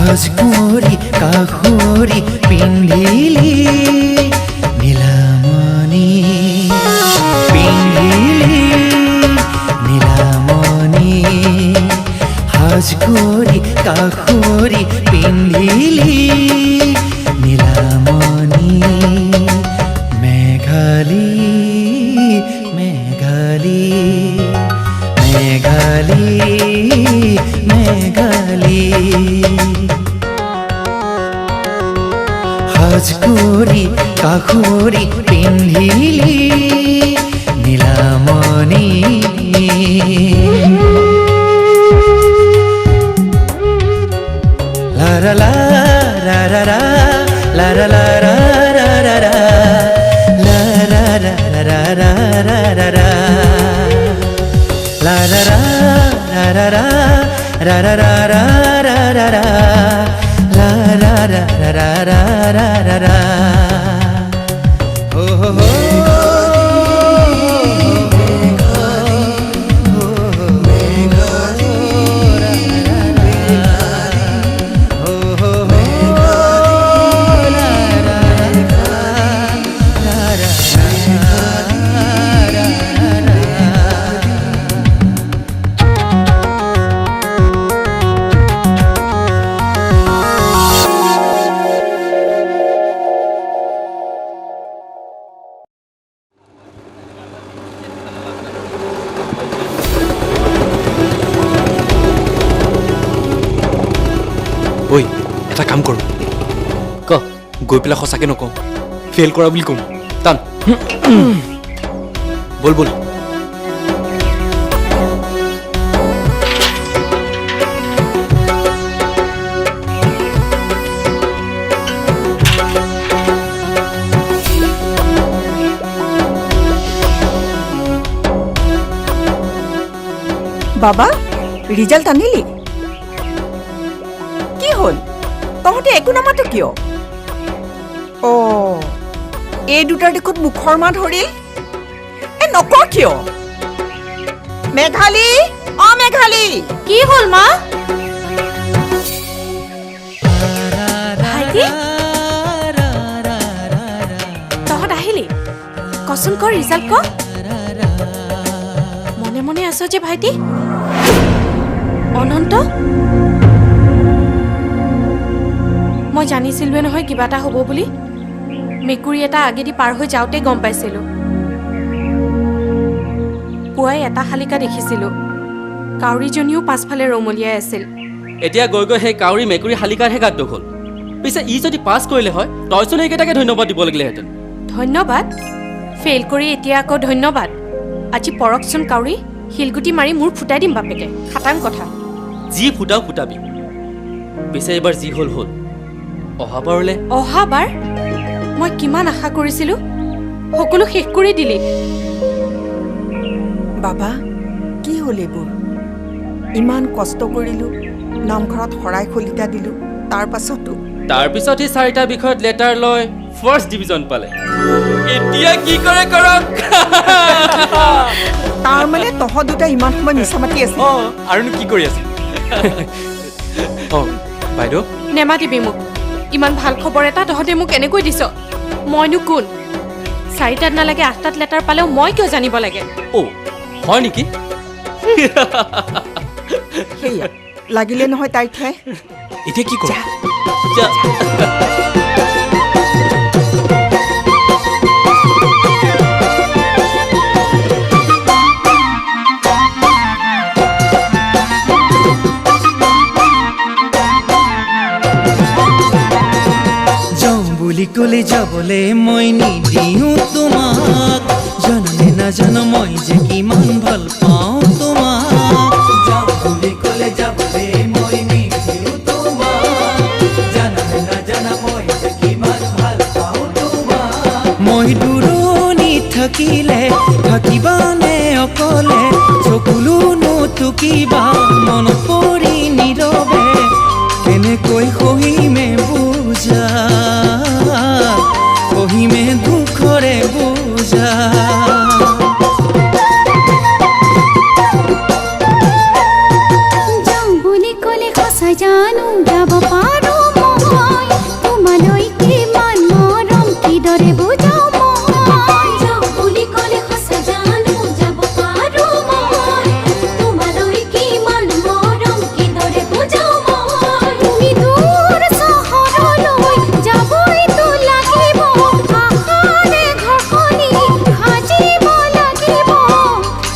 হাজকুৰি কাহুৰি পিন্ধিলি নীলামণি পিন্ধিলি নীলামণি হাজকুৰি কাহুৰি পিন্ধিলি নীলামণি মেঘালী মেঘালী মেঘালী মেঘালী হাজকুৰি কাহুৰি পিন্ধিলি নীলামণি লা লা লা লা লা লা লা লা লা লা লা লা লা লা লা লা লা লা la la la la la la la la la la la la la la la la la la oh oh oh ঐ এটা কাম কৰোঁ ক গৈ পেলাই সঁচাকৈ নকওঁ ফেইল কৰা বুলি ক'ম টান বল বল বাবা ৰিজাল্ট আনিলি কি হ'ল তহঁতে একো নামাতো কিয় অ এই দুটাৰ দেখোন মুখৰ মাত ধৰিল এ নকওঁ কিয় মেঘালী অ মেঘালী কি হ'ল মা ভাইটি তহঁত আহিলি কচোন ক ৰিজাল্ট ক মনে মনে আছ যে ভাইটি অনন্ত মই জানিছিলোৱে নহয় কিবা এটা হ'ব বুলি মেকুৰী এটা আগেদি পাৰ হৈ যাওঁতে গম পাইছিলোঁ পুৱাই এটা শালিকা দেখিছিলোঁ কাউৰীজনীও পাছফালে ৰমলিয়াই আছিল এতিয়া গৈ গৈ সেই কাউৰী মেকুৰী শালিকাৰহে গাত দুখ হ'ল পিছে ই যদি পাছ কৰিলে হয় তইচোন এইকেইটাকে ধন্যবাদ দিব লাগিলেহেঁতেন ধন্যবাদ ফেইল কৰি এতিয়া আকৌ ধন্যবাদ আজি পৰকচোন কাউৰী শিলগুটি মাৰি মোৰ ফুটাই দিম বাপেকে খাটাং কথা যি ফুটাও ফুটাবি পিছে এইবাৰ যি হ'ল হ'ল অহাবাৰ মই কিমান আশা কৰিছিলোঁ সকলো শেষ কৰি দিলি বাবা কি হ'ল এইবোৰ ইমান কষ্ট কৰিলোঁ নামঘৰত শৰাই খলিতা দিলোঁ তাৰপিছত সি 4টা বিষয়ত লেটাৰ লৈ ফাৰ্ষ্ট ডিভিজন পালে এতিয়া কি কৰে কৰক তাৰ মানে তহঁত দুটা ইমান সময় মিছা মাতি আছে আৰুনো কি কৰি আছে অঁ বাইদেউ নেমাতিবি মোক ইমান ভাল খবৰ এটা তহঁতে মোক এনেকৈ দিছ মইনো কোন 4টাত নালাগে 8টাত লেটাৰ পালেও মই কিয় জানিব লাগে অ' হয় নেকি সেয়া লাগিলে নহয় তাইৰ ঠাই এতিয়া কি কৰোঁ যা। যাওঁ বুলি ক'লে যাবলৈ মই নিদিওঁ তোমাক জানে নাজানো মই যে কিমান ভাল পাওঁ তোমাক যাওঁ বুলি ক'লে যাবলৈ মই নিদিওঁ তোমাক জানে নাজানো মই যে কিমান ভাল পাওঁ তোমাক মই দূৰণিত থাকিলে থাকিবানে অকলে চকুলো নুটুকিবা মনত পৰি নীৰৱে কেনেকৈ সহিমে বুজা সহিমে দুখৰে বুজা যাওঁ বুলি ক'লে সঁচা জানো যাব পাৰোঁ মই তোমালৈ কিমান মৰম কিদৰে বুজাওঁ মই যাওঁ বুলি ক'লে সঁচা জানো যাব পাৰোঁ মই তোমালৈ কিমান মৰম কিদৰে বুজাওঁ মই তুমি দূৰ চহৰলৈ যাবইতো লাগিব আশাৰে ঘৰখনি সাজিব লাগিব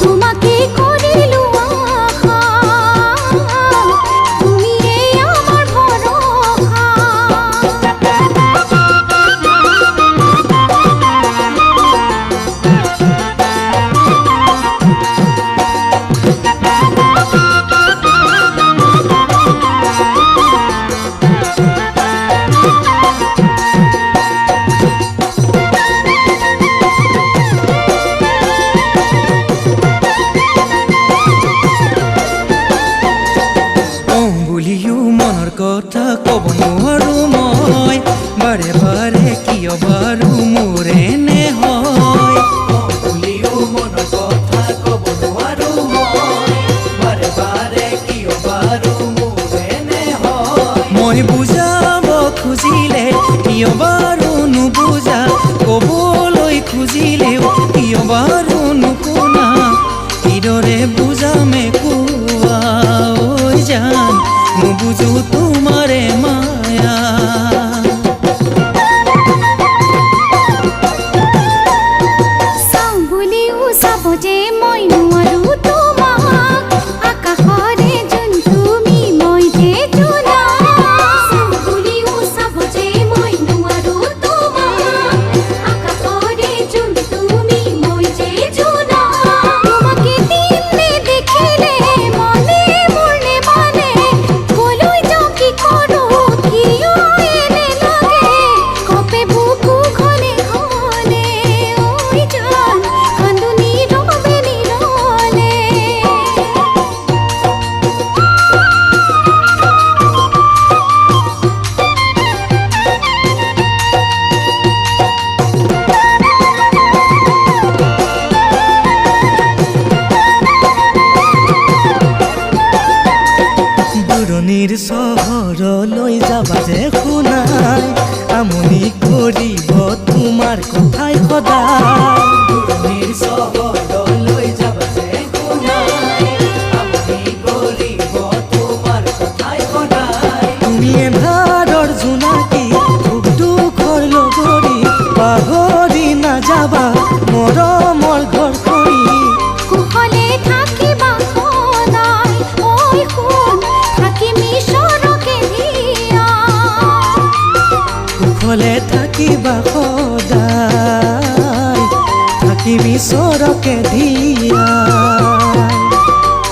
তোমাকে কৰিলোঁ আশা তুমিয়েই আমাৰ ভৰসা কওঁ বুলিও মনৰ কথা ক'ব নোৱাৰো মই বাৰে বাৰে কিয় বাৰু মোৰ এনে হয় কওঁ বুলিও মনৰ কথা ক'ব নোৱাৰো মই বাৰে বাৰে কিয় বাৰু মোৰ এনে হয় মই বুজাব খুজিলে কিয় বাৰু নুবুজা ক'বলৈ খুজিলেও কিয় বাৰু নুশুনা কিদৰে বুজামে কোৱা ঐ জান নুবুজো তোমাৰে মায়া চাওঁ বুলিও চাব যে মই নোৱাৰো তোমাক আকাশৰে যোন তুমি মই যে জোনাক চাওঁ বুলিও চাব যে মই নোৱাৰো তোমাক আকাশৰে যোন তুমি মই যে জোনাক তোমাকে দিনে দেখিলে মনে মোৰ নেমানে কলৈ যাওঁ কি কৰোঁ কিয় এনে লাগে কপে বুকু ঘনে ঘনে ঐ জান কান্দো নীৰৱে নীৰৱে দূৰণিৰ চহৰলৈ যাবা যে শুনাই আমনি কৰিব তোমাৰ কথাই সদায় দূৰণিৰ চহৰলৈ যাবা যে শুনাই আমনি কৰিব তোমাৰ কথাই সদায় তুমি এন্ধাৰৰ জোনাকী সুখ দুখৰ লগৰী পাহৰি নাযাবা মৰমৰ ঘৰখনি কুশলে থাকিবা সদায় ঐ শুন থাকিম ঈশ্বৰকে দিয়া কুশলে থাকিবা সদায় থাকিম ঈশ্বৰকে দিয়া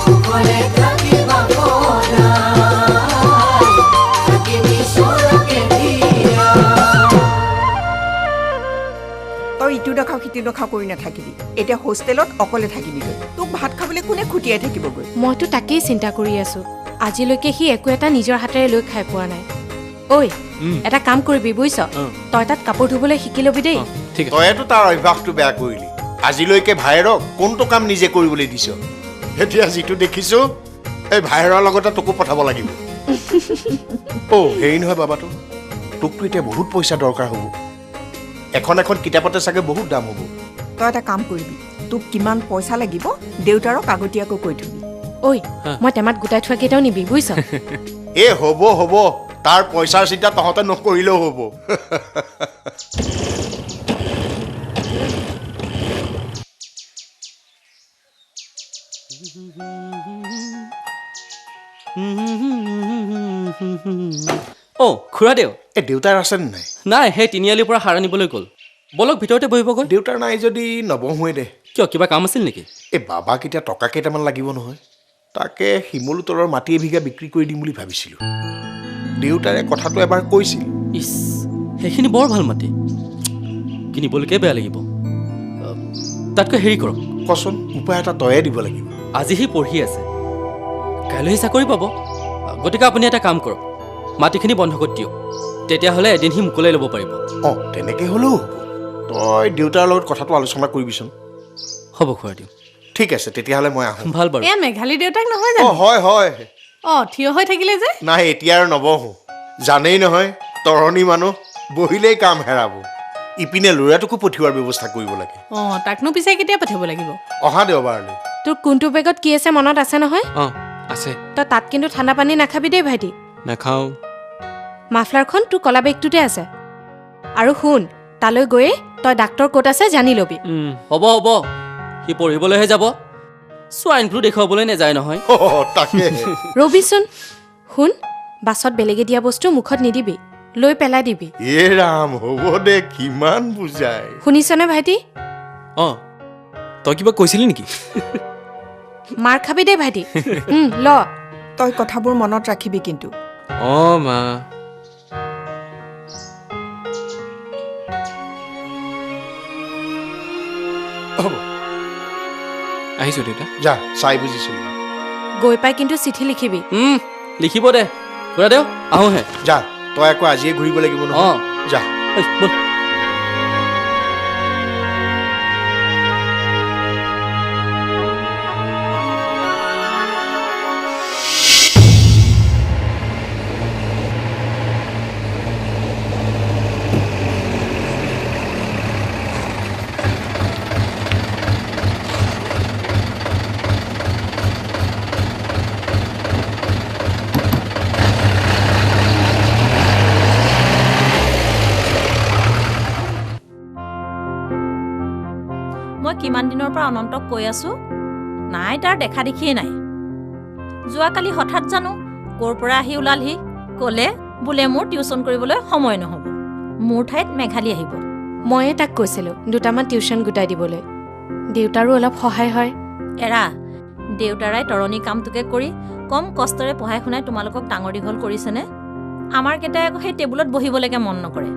কুশলে থাকিবা সদায় থাকিম ঈশ্বৰকে দিয়া তই ইটো নাখাও সিটো নাখাও কৰি নাথাকিবি এতিয়া হোষ্টেলত অকলে থাকিবিগৈ তোক ভাত খাবলৈ কোনে খুটিয়াই থাকিবগৈ মইতো তাকেই চিন্তা কৰি আছো আজিলৈকে সি একো এটা নিজৰ হাতেৰে লৈ খাই পোৱা নাই ঐ এটা কাম কৰিবি বুজিছ তই তাত কাপোৰ ধুবলৈ শিকি ল'বি দেই ঠিক আছে তইতো তাৰ অভ্যাসটো বেয়া কৰিলি আজিলৈকে ভাইৰক কোনটো কাম নিজে কৰিবলৈ দিছ এতিয়া যিটো দেখিছো এই ভাইৰৰ লগতে তোকো পঠাব লাগিব হেৰি নহয় বাবাটো তোকতো এতিয়া বহুত পইচা দৰকাৰ হ'ব এখন কিতাপতে চাগে বহুত দাম হ'ব তই এটা কাম কৰিবি তোক কিমান পইচা লাগিব দেউতাৰক আগতীয়াকৈ কৈ থবি ঐ মই টেমাত গোটাই থোৱা কেইটাও নিবি বুজিছ হ'ব তাৰ পইচাৰ চিন্তা তহঁতে নকৰিলেও হ'ব খুৰাদেউ এই দেউতাৰ আছেনে নাই নাই সেই তিনিআলিৰ পৰা সাৰ আনিবলৈ গ'ল বলক ভিতৰতে বহিবগৈ দেউতাৰ নাই যদি নবহোৱে দে কিয় কিবা কাম আছিল নেকি এই বাবাক এতিয়া টকা কেইটামান লাগিব নহয় তাকে শিমলু তলৰ মাটি এবিঘা বিক্ৰী কৰি দিম বুলি ভাবিছিলোঁ দেউতাৰে কথাটো এবাৰ কৈছিল ইছ সেইখিনি বৰ ভাল মাটি কিনিবলৈকে বেয়া লাগিব তাতকৈ হেৰি কৰক কচোন উপায় এটা তয়ে দিব লাগিব আজি সি পঢ়ি আছে কাইলৈ সি চাকৰি পাব গতিকে আপুনি এটা কাম কৰক মাটিখিনি বন্ধ কৰি দিয়ক তেতিয়াহ'লে এদিন সি মুকলাই ল'ব পাৰিব তেনেকৈ হ'লেও হ'ব তই দেউতাৰ লগত কথাটো আলোচনা কৰিবিচোন হ'ব খুৰাদেউ ঠিক আছে তেতিয়াহ'লে মই আহোঁ ভাল বাৰু এয়া মেঘালী দেউতাক নহয় জানো হয় থিয় হৈ থাকিলে যে নাই এতিয়া আৰু নবহোঁ জানেই নহয় তৰণি মানুহ বহিলেই কাম হেৰাব ইপিনে ল'ৰাটোকো পঠিওৱাৰ ব্যৱস্থা কৰিব লাগে তাকনো পিছে কেতিয়া পঠিয়াব লাগিব অহা দেওবাৰলৈ তোৰ কোনটো বেগত কি আছে মনত আছে নহয় আছে তই তাত কিন্তু ঠাণ্ডা পানী নাখাবি দেই ভাইটি নাখাওঁ মাফলাৰখন তোৰ কলা বেগটোতে আছে আৰু শুন তালৈ গৈয়ে তই ডাক্তৰ ক'ত আছে জানি ল'বি হ'ব সি পঢ়িবলৈহে যাব ছোৱাইন ফ্লু দেখুৱাবলৈ নাযায় নহয় তাকে ৰবিচোন শুন বাছত বেলেগে দিয়া বস্তু মুখত নিদিবি লৈ পেলাই দিবি ৰাম হ'ব দে কিমান বুজাই শুনিছনে ভাইটি তই কিবা কৈছিলি নেকি মাৰ খাবি দেই ভাইটি ল তই কথাবোৰ মনত ৰাখিবি কিন্তু মা হ'ব আহিছোঁ দেউতা যা চাই বুজিছোঁ গৈ পাই কিন্তু চিঠি লিখিবি লিখিব দে খুৰাদেউ আহোঁহে যা তই আকৌ আজিয়ে ঘূৰিব লাগিব নহয় যা ব'ল মই কিমান দিনৰ পৰা অনন্তক কৈ আছো নাই তাৰ দেখা দেখিয়ে নাই যোৱাকালি হঠাৎ জানো ক'ৰ পৰা আহি ওলালহি ক'লে বোলে মোৰ টিউচন কৰিবলৈ সময় নহ'ব মোৰ ঠাইত মেঘালী আহিব ময়ে তাক কৈছিলোঁ দুটামান টিউচন গোটাই দিবলৈ দেউতাৰো অলপ সহায় হয় এৰা দেউতাৰাই তৰণি কামটোকে কৰি কম কষ্টৰে পঢ়াই শুনাই তোমালোকক ডাঙৰ দীঘল কৰিছেনে আমাৰ কেইটাই আকৌ সেই টেবুলত বহিবলৈকে মন নকৰে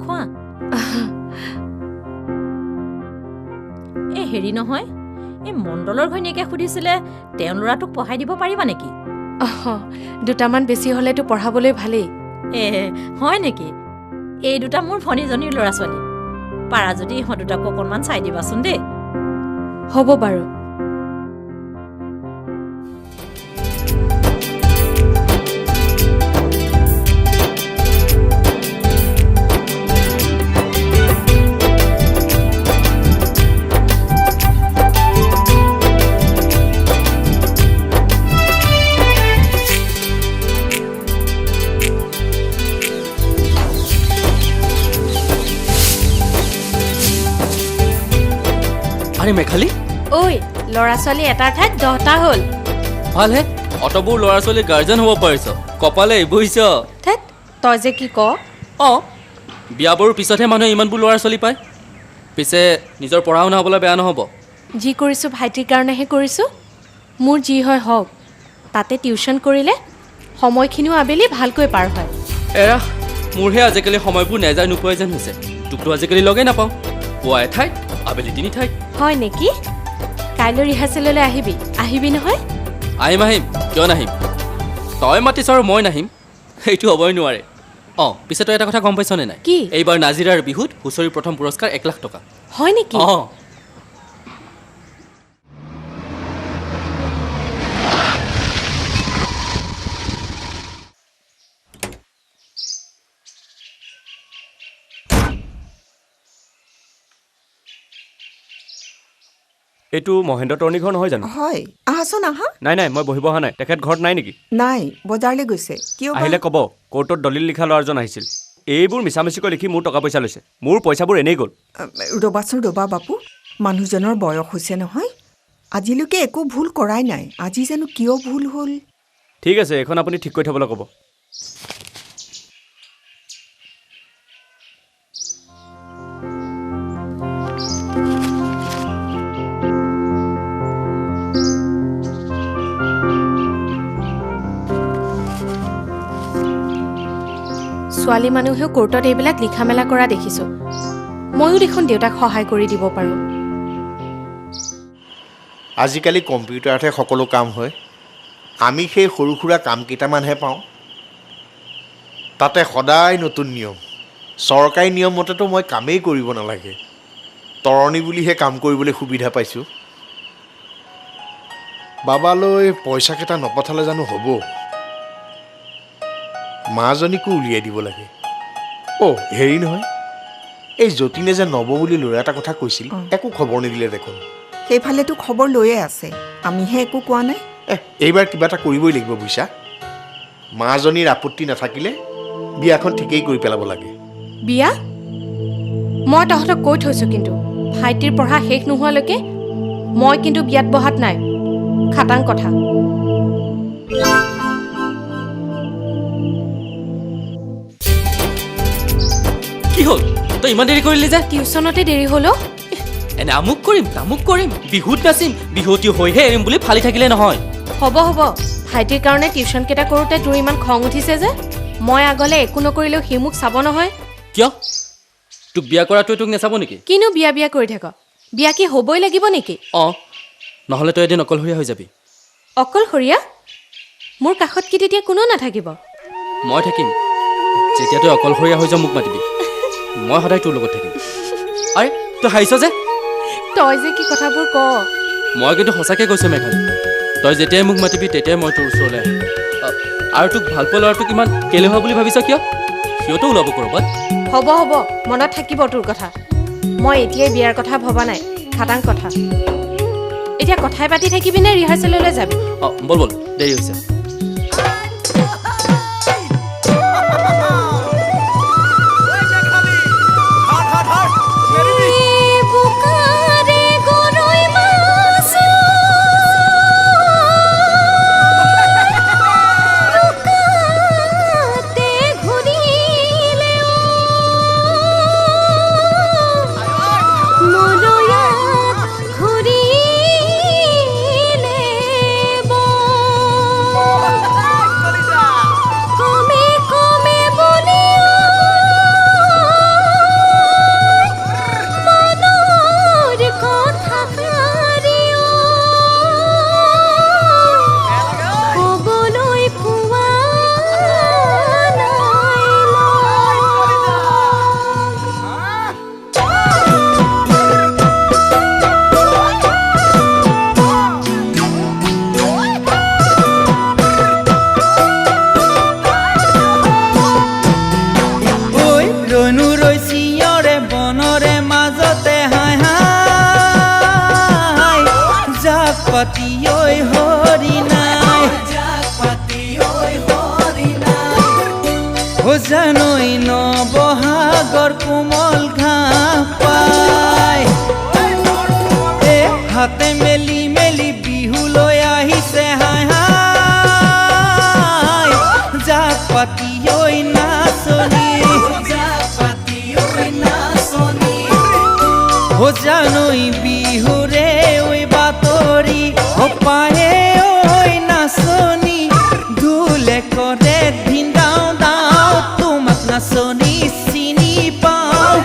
খোৱা হেৰি নহয় এই মণ্ডলৰ ঘৈণীয়েকে সুধিছিলে তেওঁ ল'ৰাটোক পঢ়াই দিব পাৰিবা নেকি দুটামান বেছি হ'লেতো পঢ়াবলৈ ভালেই হয় নেকি এই দুটা মোৰ ভনীজনীৰ ল'ৰা ছোৱালী পাৰা যদি ইহঁত দুটাকো অকণমান চাই দিবাচোন দেই হ'ব বাৰু মেঘালী ঐ ল'ৰা ছোৱালী এটাৰ ঠাইত 10টা হ'ল ভালহে অতবোৰ ল'ৰা ছোৱালীৰ গাৰ্জেন হ'ব পাৰিছ কপালে বুজিছ থেত তই যে কি ক বিয়াবোৰৰ পিছতহে মানুহে ইমানবোৰ ল'ৰা ছোৱালী পায় পিছে নিজৰ পঢ়া শুনা হ'বলৈ বেয়া নহ'ব যি কৰিছোঁ ভাইটিৰ কাৰণেহে কৰিছোঁ মোৰ যি হয় হওক তাতে টিউচন কৰিলে সময়খিনিও আবেলি ভালকৈ পাৰ হয় এৰা মোৰহে আজিকালি সময়বোৰ নেযায় নোপোৱাই যেন হৈছে তোকতো আজিকালি লগেই নাপাওঁ পুৱা এঠাইত আবেলি 3 ঠাইত হয় নেকি কাইলৈ ৰিহাৰ্চেললৈ আহিবি নহয় আহিম কিয় নাহিম তই মাতিছ আৰু মই নাহিম সেইটো হ'বই নোৱাৰে পিছে তই এটা কথা গম পাইছনে নাই কি এইবাৰ নাজিৰাৰ বিহুত হুঁচৰিৰ প্ৰথম পুৰস্কাৰ 1 লাখ টকা হয় নেকি এইটো মহেন্দ্ৰ তৰণী ঘৰ নহয় জানো? হয়, আহাচোন আহা। নাই নাই, মই বহিব অহা নাই। তেখেত ঘৰত নাই নেকি? নাই, বজাৰলৈ গৈছে। কিয় বা? আহিলে ক'ব কোৰ্টত দলিল লিখা ল'ৰাজন আহিছিল। এইবোৰ মিছামিছিকৈ লিখি মোৰ টকা পইচা লৈছে। মোৰ পইচাবোৰ এনেই গ'ল। ৰ'বাচোন ৰ'বা বাপু, মানুহজনৰ বয়স হৈছে নহয়। আজিলৈকে একো ভুল কৰাই নাই, আজি জানো কিয় ভুল হ'ল। ঠিক আছে, এইখন আপুনি ঠিক কৰি থ'বলৈ ক'ব। ছোৱালী মানুহেও কোৰ্টত এইবিলাক লিখা মেলা কৰা দেখিছোঁ। ময়ো দেখোন দেউতাক সহায় কৰি দিব পাৰোঁ। আজিকালি কম্পিউটাৰতহে সকলো কাম হয়। আমি সেই সৰু সুৰা কাম কেইটামানহে পাওঁ। তাতে সদায় নতুন নিয়ম। চৰকাৰী নিয়ম মতেতো মই কামেই কৰিব নালাগে, তৰণী বুলিহে কাম কৰিবলৈ সুবিধা পাইছোঁ। বাবালৈ পইচাকেইটা নপঠালে জানো হ'ব? মাজনীকো উলিয়াই দিব লাগে। হেৰি নহয়, এই যতীনে যে নৱ বুলি ল'ৰা এটা কথা কৈছিল, একো খবৰ নিদিলে দেখোন। সেইফালেতো খবৰ লৈয়ে আছে, আমিহে একো কোৱা নাই। এইবাৰ কিবা এটা কৰিবই লাগিব বুইছা। মাজনীৰ আপত্তি নাথাকিলে বিয়াখন ঠিকেই কৰি পেলাব লাগে। বিয়া? মই তহঁতক কৈ থৈছোঁ, কিন্তু ভাইটিৰ পঢ়া শেষ নোহোৱালৈকে মই কিন্তু বিয়াত বহাত নাই। খাটাং কথা। কি হ'ল? তই ইমান দেৰি কৰিলি যে? টিউচনতে দেৰি হ'লো। এনে আমুক কৰিম তামুক কৰিম, বিহুত নাচিম, বিহুৱতী হৈহে এৰিম বুলি ফালি থাকিলে নহয়। হ'ব হ'ব, ভাইটিৰ কাৰণে টিউচন কেইটা কৰোঁতে তোৰ ইমান খং উঠিছে যে? মই আগলৈ একো নকৰিলেও সি মোক চাব নহয়। কিয়? তোক বিয়া কৰাটোৱে তোক নেচাব নেকি? কিনো বিয়া বিয়া কৰি থাক? বিয়া কি হ'বই লাগিব নেকি? নহ'লে তই এদিন অকলশৰীয়া হৈ যাবি। অকলশৰীয়া? মোৰ কাষত কি তেতিয়া কোনো নাথাকিব? মই থাকিম। যেতিয়া তই অকলশৰীয়া হৈ যাওঁ মোক মাতিবি, মই সদায় তোৰ লগত থাকিম। আৰে তই হাৰিছ যে? তই যে কি কথাবোৰ ক। মই কিন্তু সঁচাকৈ কৈছোঁ মেঘালী, তই যেতিয়াই মোক মাতিবি তেতিয়াই মই তোৰ ওচৰলৈ আহিম। আৰু তোক ভাল পোৱা ল'ৰাটোক ইমান কেলে হোৱা বুলি ভাবিছ কিয়? সিহঁতো ওলাব ক'ৰবাত। হ'ব হ'ব, মনত থাকিব তোৰ কথা। মই এতিয়াই বিয়াৰ কথা ভবা নাই, খাটাং কথা। এতিয়া কথাই পাতি থাকিবি নে ৰিহাৰ্চেললৈ যাবি? বল বল, দেৰি হৈছে। জানৈ নবহাগৰ কোমল ঘাঁহ পাই হাতে মেলি মেলি বিহুলৈ আহিছে হাই হাই জাক পাতি ঐ নাচনী জানৈ বিহুৰে ঐ বাতৰি পায়ে ঐ নাচনী ধুলে কৰে ধিন্দাও দাও তোমাক নাচনী চিনি পাওঁ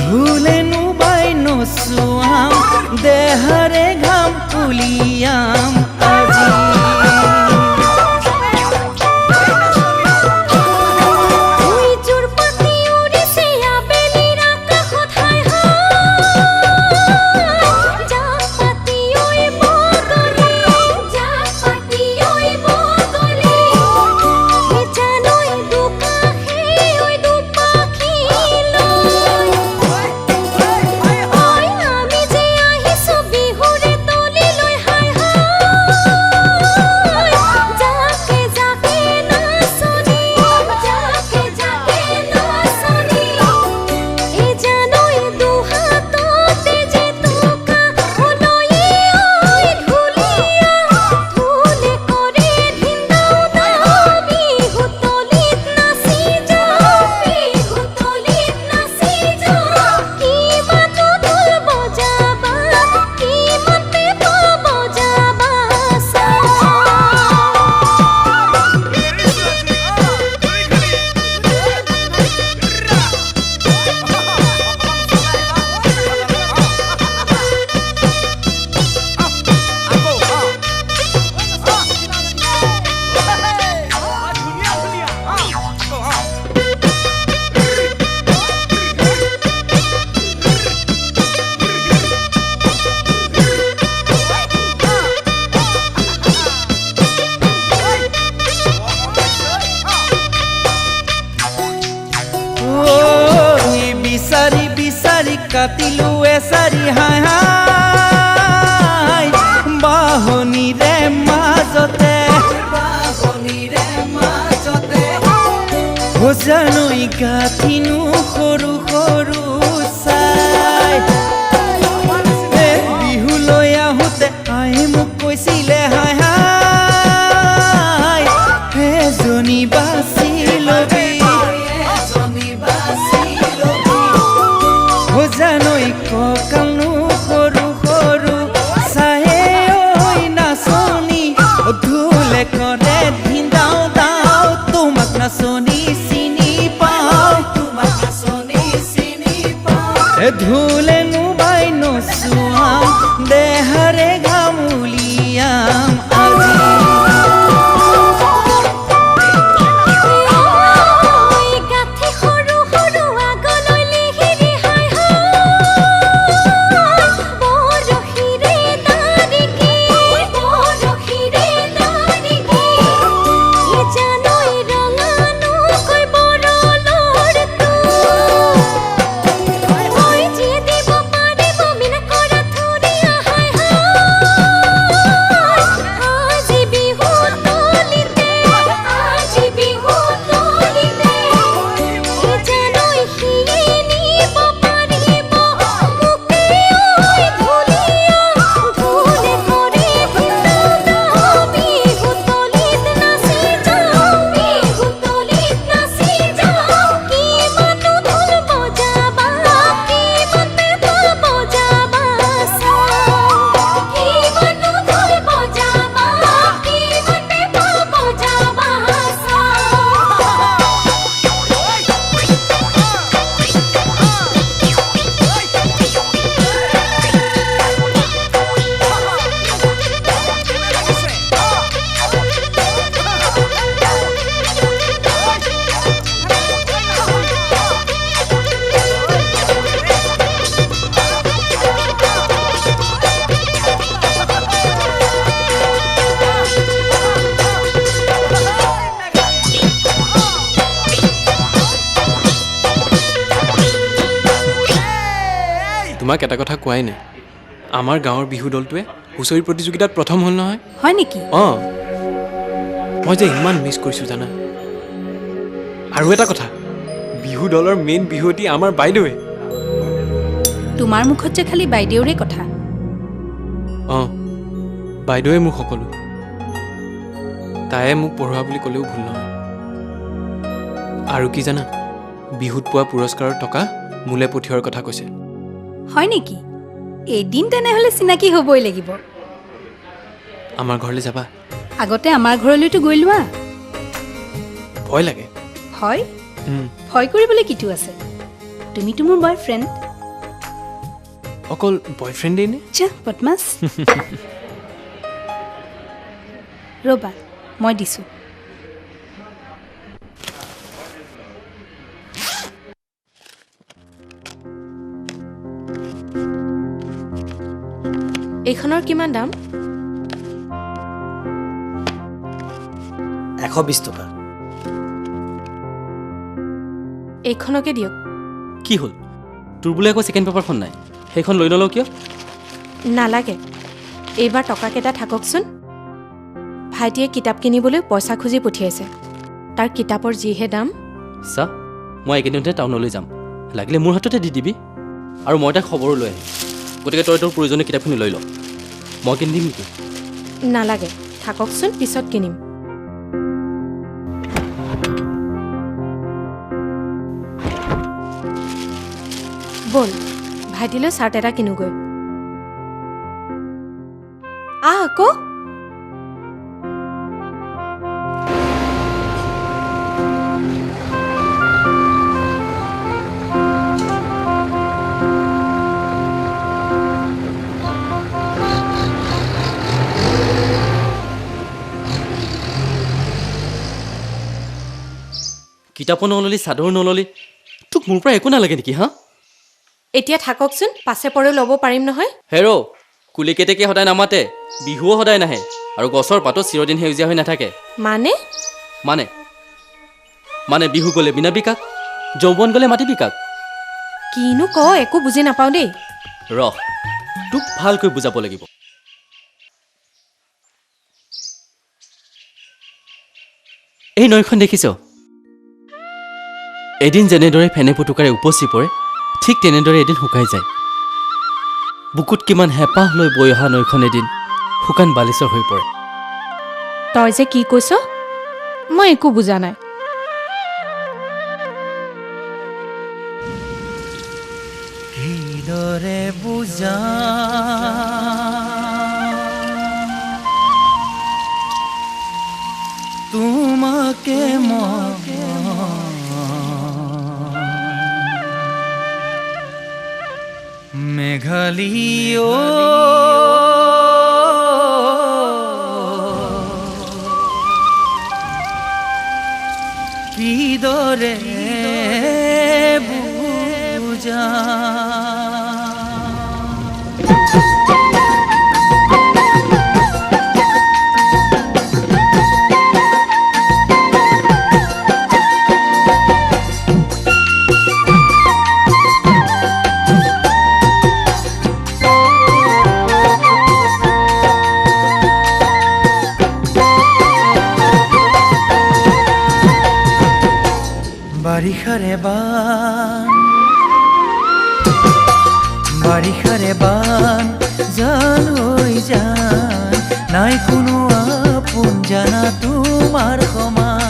ধুলে নুবাই নচুৱাম দেহৰে ঘাম উলিয়াম আজি জোৰ পাতি উৰিছে আবেলিৰ আকাশত জানৈ গাঁঠিনো সৰু সৰু চাই বিহুলৈ আহোঁতে আহে মোক কৈছিলে হাই হাই এজনী বাচি লবি জানৈ কঁকালনো সৰু সৰু চাহে ঐ নাচনী ঢোলে কৰে ধিন্দাও দাও তোমাক নাচনী চিনি পাওঁ ঢোলে নুবাই নচুৱাম দেহাৰে ঘামুলিয়াম আজি তোমাক এটা কথা কোৱাই নাই আমাৰ গাঁৱৰ বিহু দলটোৱে হুঁচৰি প্ৰতিযোগিতাত প্ৰথম হ'ল নহয় হয় নেকি অঁ মই যে ইমান মিছ কৰিছোঁ জানা আৰু এটা কথা বিহু দলৰ মেইন বিহুৱতী আমাৰ বাইদেৱে তোমাৰ মুখত যে খালি বাইদেউৰে কথা অঁ বাইদেৱে মোক সকলো তাইয়ে মোক পঢ়োৱা বুলি ক'লেও ভুল নহয় আৰু কি জানা বিহুত পোৱা পুৰস্কাৰৰ টকা মোলে পঠিওৱাৰ কথা কৈছে হয় নেকি এদিন তেনেহ'লে চিনাকি হ'বই লাগিব আমাৰ ঘৰলৈ যাবা আগতে আমাৰ ঘৰলৈতো গৈ লোৱা ভয় লাগে হয় ভয় কৰিবলৈ কিটো আছে তুমিতো মোৰ বয়ফ্ৰেণ্ড অকল বয়ফ্ৰেণ্ডেই নে যা বদমাছ ৰ'বা মই দিছোঁ এইখনৰ কিমান দাম 120 টকা এইখনকে দিয়ক কি হ'ল তোৰ বোলে আকৌ ছেকেণ্ড পেপাৰখন নাই সেইখন লৈ নলওঁ কিয় নালাগে এইবাৰ টকাকেইটা থাককচোন ভাইটিয়ে কিতাপ কিনিবলৈ পইচা খুজি পঠিয়াইছে তাৰ কিতাপৰ যিহে দাম চা মই এইকেইদিনতে টাউনলৈ যাম লাগিলে মোৰ হাততে দি দিবি আৰু মই তাক খবৰো লৈ আহিম গতিকে তই তোৰ প্ৰয়োজনীয় কিতাপখিনি লৈ ল মই কিনি দিম নেকি নালাগে থাককচোন পিছত কিনিম বল ভাইটিলৈ চাৰ্ট এটা কিনোগৈ আকৌ কিতাপো নললি চাদৰ নললি তোক মোৰ পৰা একো নালাগে নেকি হা এতিয়া থাককচোন পাছে পৰে ল'ব পাৰিম নহয় হেৰ' কুলি কেতেকী সদায় নামাতে বিহুও সদায় নাহে আৰু গছৰ পাতো চিৰদিন সেউজীয়া হৈ নাথাকে মানে মানে মানে বিহু গ'লে বিনা বিকাক যৌৱন গ'লে মাটি বিকাক কিনো ক একো বুজি নাপাওঁ দেই ৰহ তোক ভালকৈ বুজাব লাগিব এই নৈখন দেখিছ এদিন যেনেদৰে ফেনে ফুটুকাৰে উপচি পৰে ঠিক তেনেদৰে এদিন শুকাই যায়। বুকুত কিমান হেঁপাহ লৈ বৈ অহা নৈখন এদিন শুকান বালিচৰ হৈ পৰে। তই যে কি কৈছ মই একো বুজা নাই। কিদৰে বুজা তোমাকে মেঘালিও কিদৰে বুজা বাৰিষাৰে বান জান হৈ যান নাই কোনো আপোন জানা তোমাৰ সমান।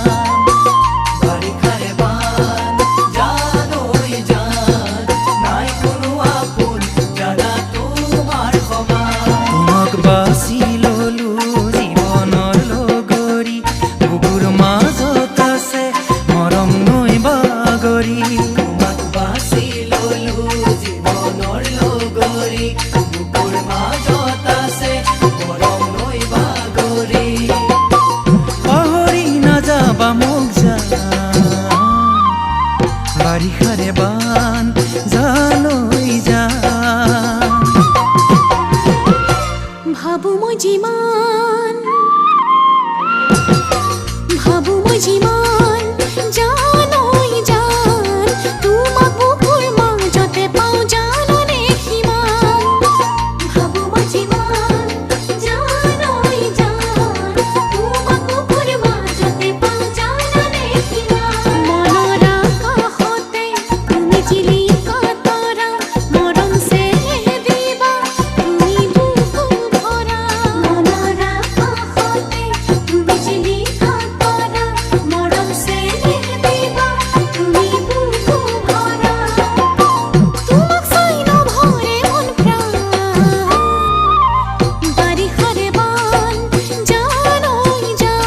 বাৰিষাৰে বান জান হৈ যান নাই কোনো আপোন জানা তোমাৰ সমান। তোমাক বাছি ললো জীৱনৰ লগৰী বুকুৰ মাজত আছে মৰম নৈ বাগৰি। তোমাক বাছি ললো জীৱনৰ লগৰী বুকুৰ মাজত আছে মৰম নৈ বাগৰি। পাহৰি নাযাবা মোক জান বাৰিষাৰে বান জান হৈ যান। ভাবো মই যিমান জান ঐ জান তোমাক বুকুৰ মাজতে পাওঁ জাননে সিমান। ভাবো মই যিমান জান ঐ জান তোমাক বুকুৰ মাজতে পাওঁ জাননে সিমান। মনৰ আকাশতে তুমি জিলিকা তৰা মৰম চেনেহ দিবা তুমি বুকু ভৰা। মনৰ আকাশতে তুমি জিলিকা তৰা মৰম চেনেহ দিবা তুমি বুকু ভৰা। তোমাক চাই নভৰে মন প্ৰাণ বাৰিষাৰে বান জান ঐ জান।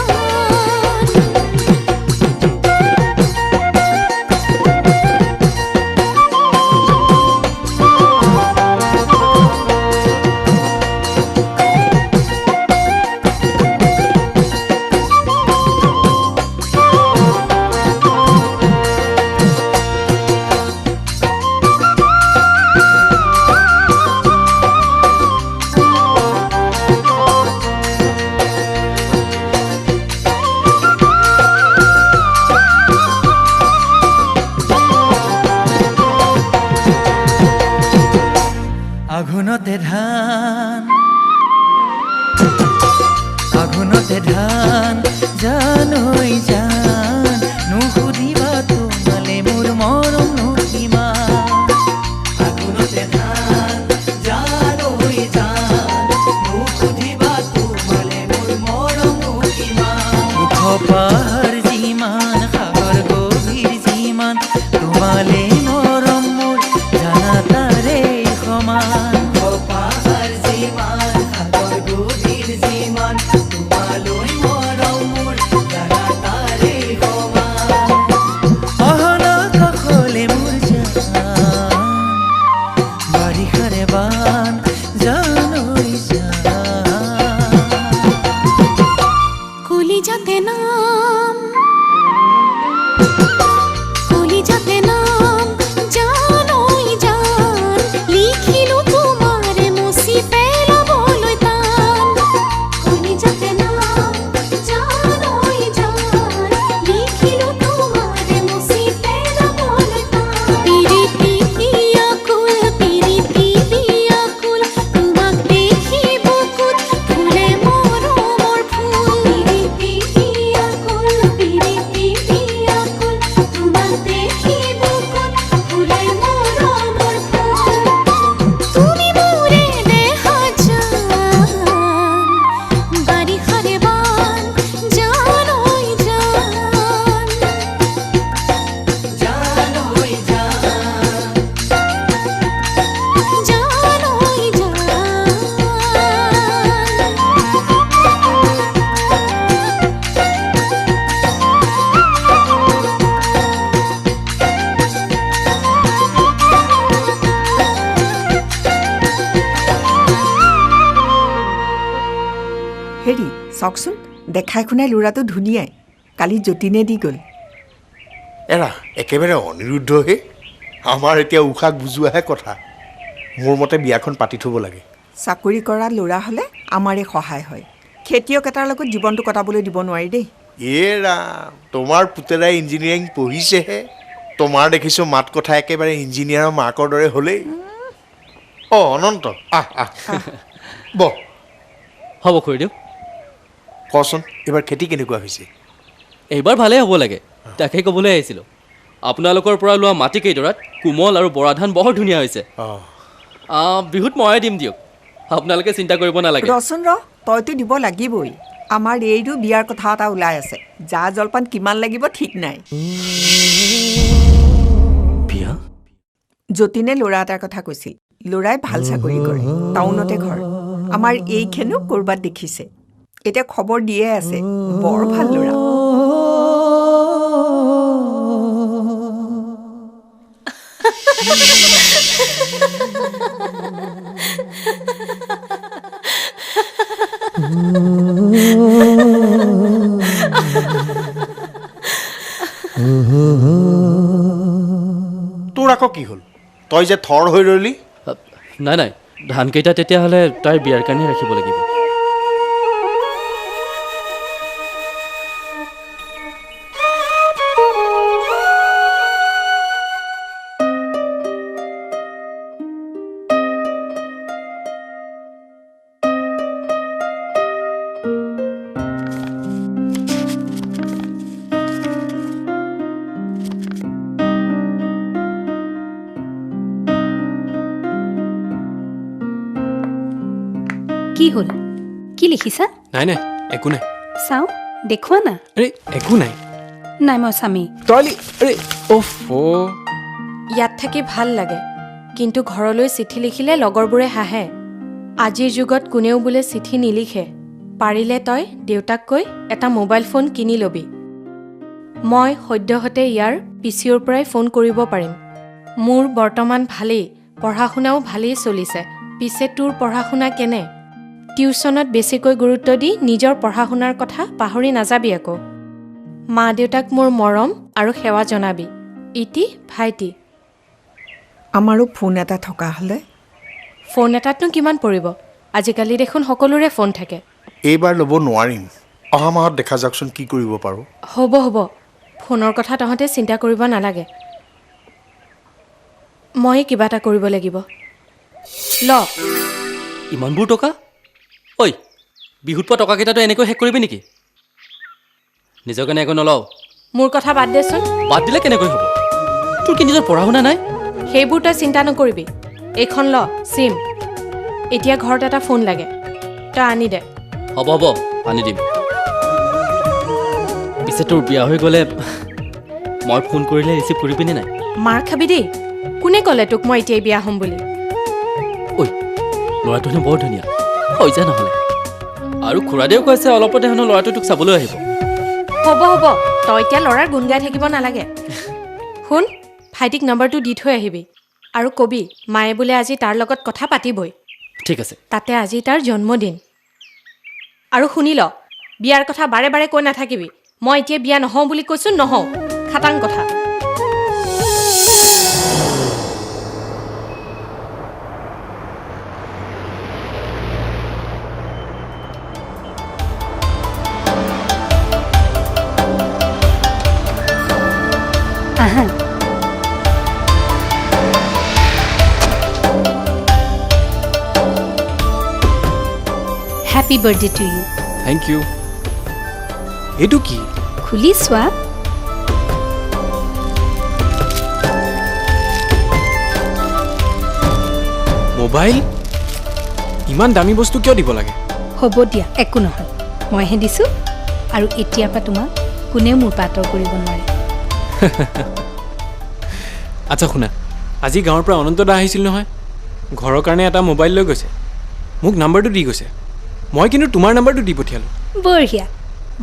আঘোণতে ধান জান হৈ যান নুসুধিবা তোমালে মোৰ মৰম নকিমান। আঘোণতে ধান জান হৈ যান নুসুধিবা তোমালে মোৰ মৰম নকিমান। ওখ পাহাৰ যিমান সাগৰ গভীৰ যিমান তোমালে মৰম মোৰ জানা তাৰে সমান। পাহাৰ যিমান সাগৰ গভীৰ যিমান তোমালৈ মৰম মোৰ জানা তাৰে হেৰি চাওকচোন দেখাই শুনাই ল'ৰাটো ধুনীয়াই কালি যতীনে দি গ'ল এৰা একেবাৰে অনিৰুদ্ধ হে আমাৰ এতিয়া উশাহ বুজোৱাহে কথা মোৰ মতে বিয়াখন পাতি থ'ব লাগে চাকৰি কৰা ল'ৰা হ'লে আমাৰে সহায় হয় খেতিয়ক এটাৰ লগত জীৱনটো কটাবলৈ দিব নোৱাৰি দেই এৰা তোমাৰ পুতেৰাই ইঞ্জিনিয়াৰিং পঢ়িছেহে তোমাৰ দেখিছোঁ মাত কথা একেবাৰে ইঞ্জিনিয়াৰৰ মাকৰ দৰে হ'লেই অঁ অনন্ত আহ আহ বহ হ'ব খুৰীদেউ কচোন এইবাৰ খেতি কেনেকুৱা হৈছে এইবাৰ ভালেই হ'ব লাগে তাকে ক'বলৈ আহিছিলোঁ আপোনালোকৰ পৰা লোৱা মাটি কেইডৰাত কোমল আৰু বৰা ধান বৰ ধুনীয়া হৈছে বিহুত ময়ে দিম দিয়ক আপোনালোকে চিন্তা কৰিব নালাগে ৰচোন তইতো দিব লাগিবই আমাৰ এইৰো বিয়াৰ কথা এটা ওলাই আছে জা জলপান কিমান লাগিব ঠিক নাই বিয়া যতীনে ল'ৰা এটাৰ কথা কৈছিল ল'ৰাই ভাল চাকৰি কৰে টাউনতে ঘৰ আমাৰ এইখেনো ক'ৰবাত দেখিছে এতিয়া খবৰ দিয়ে আছে বৰ ভাল ল'ৰা তোৰ আকৌ কি হ'ল তই যে থৰ হৈ ৰলি নাই নাই ধানকেইটা তেতিয়াহ'লে তাইৰ বিয়াৰ কাৰণে ৰাখিব লাগিব কি হ'ল কি লিখিছা নাই নাই একো নাই চাওঁ দেখুওৱা না আৰে একো নাই নাই মই চামেই তই আৰে অফ ইয়াত থাকি ভাল লাগে কিন্তু ঘৰলৈ চিঠি লিখিলে লগৰবোৰে হাঁহে আজিৰ যুগত কোনেও বোলে চিঠি নিলিখে পাৰিলে তই দেউতাক কৈ এটা মোবাইল ফোন কিনি ল'বি মই সদ্যহতে ইয়াৰ পিচিঅ'ৰ পৰাই ফোন কৰিব পাৰিম মোৰ বৰ্তমান ভালেই পঢ়া শুনাও ভালেই চলিছে পিছে তোৰ পঢ়া শুনা কেনে টিউচনত বেছিকৈ গুৰুত্ব দি নিজৰ পঢ়া শুনাৰ কথা পাহৰি নাযাবি আকৌ মা দেউতাক মোৰ মৰম আৰু সেৱা জনাবি ইতি ভাইটি আমাৰো ফোন এটা থকা হ'লে ফোন এটাতনো কিমান পৰিব আজিকালি দেখোন সকলোৰে ফোন থাকে এইবাৰ ল'ব নোৱাৰিম অহা মাহত দেখা যাওকচোন কি কৰিব পাৰোঁ হ'ব ফোনৰ কথা তহঁতে চিন্তা কৰিব নালাগে মই কিবা এটা কৰিব লাগিব ল ইমানবোৰ টকা ঐ বিহুত পোৱা টকাকেইটাতো এনেকৈ শেষ কৰিবি নেকি নিজৰ কাৰণে একো নলওঁ মোৰ কথা বাদ দেচোন বাদ দিলে কেনেকৈ হ'ব তোৰ কি নিজৰ পঢ়া শুনা নাই সেইবোৰ তই চিন্তা নকৰিবি এইখন ল চিম এতিয়া ঘৰত এটা ফোন লাগে তই আনি দে হ'ব আনি দিম পিছে তোৰ বিয়া হৈ গ'লে মই ফোন কৰিলে ৰিচিভ কৰিবিনে নাই মাৰ খাবি দেই কোনে ক'লে তোক মই এতিয়াই বিয়া হ'ম বুলি ঐ ল'ৰাটো হেনো বৰ ধুনীয়া হৈ যা নহ'লে আৰু খুৰাদেউ কৈছে অলপতে হেনো ল'ৰাটো তোক চাবলৈ আহিব হ'ব তই এতিয়া ল'ৰাৰ গুণ গাই থাকিব নালাগে শুন ভাইটিক নম্বৰটো দি থৈ আহিবি আৰু কবি মায়ে বোলে আজি তাৰ লগত কথা পাতিবই ঠিক আছে তাতে আজি তাৰ জন্মদিন আৰু শুনি ল বিয়াৰ কথা বাৰে বাৰে কৈ নাথাকিবি মই এতিয়া বিয়া নহওঁ বুলি কৈছোঁ নহওঁ খাটাং কথা আহা happy birthday to you thank you এইটো কি খুলি চোৱা মোবাইল ইমান দামী বস্তু কিয় দিব লাগে হ'ব দিয়া একো নহয় মইহে দিছোঁ আৰু এতিয়াৰ পৰা তোমাক কোনেও মোৰ পৰা আঁতৰ কৰিব নোৱাৰে আচ্ছা শুনা আজি গাঁৱৰ পৰা অনন্ত দা আহিছিল নহয় ঘৰৰ কাৰণে এটা মোবাইল লৈ গৈছে মোক নাম্বাৰটো দি গৈছে মই কিন্তু তোমাৰ নাম্বাৰটো দি পঠিয়ালোঁ বঢ়িয়া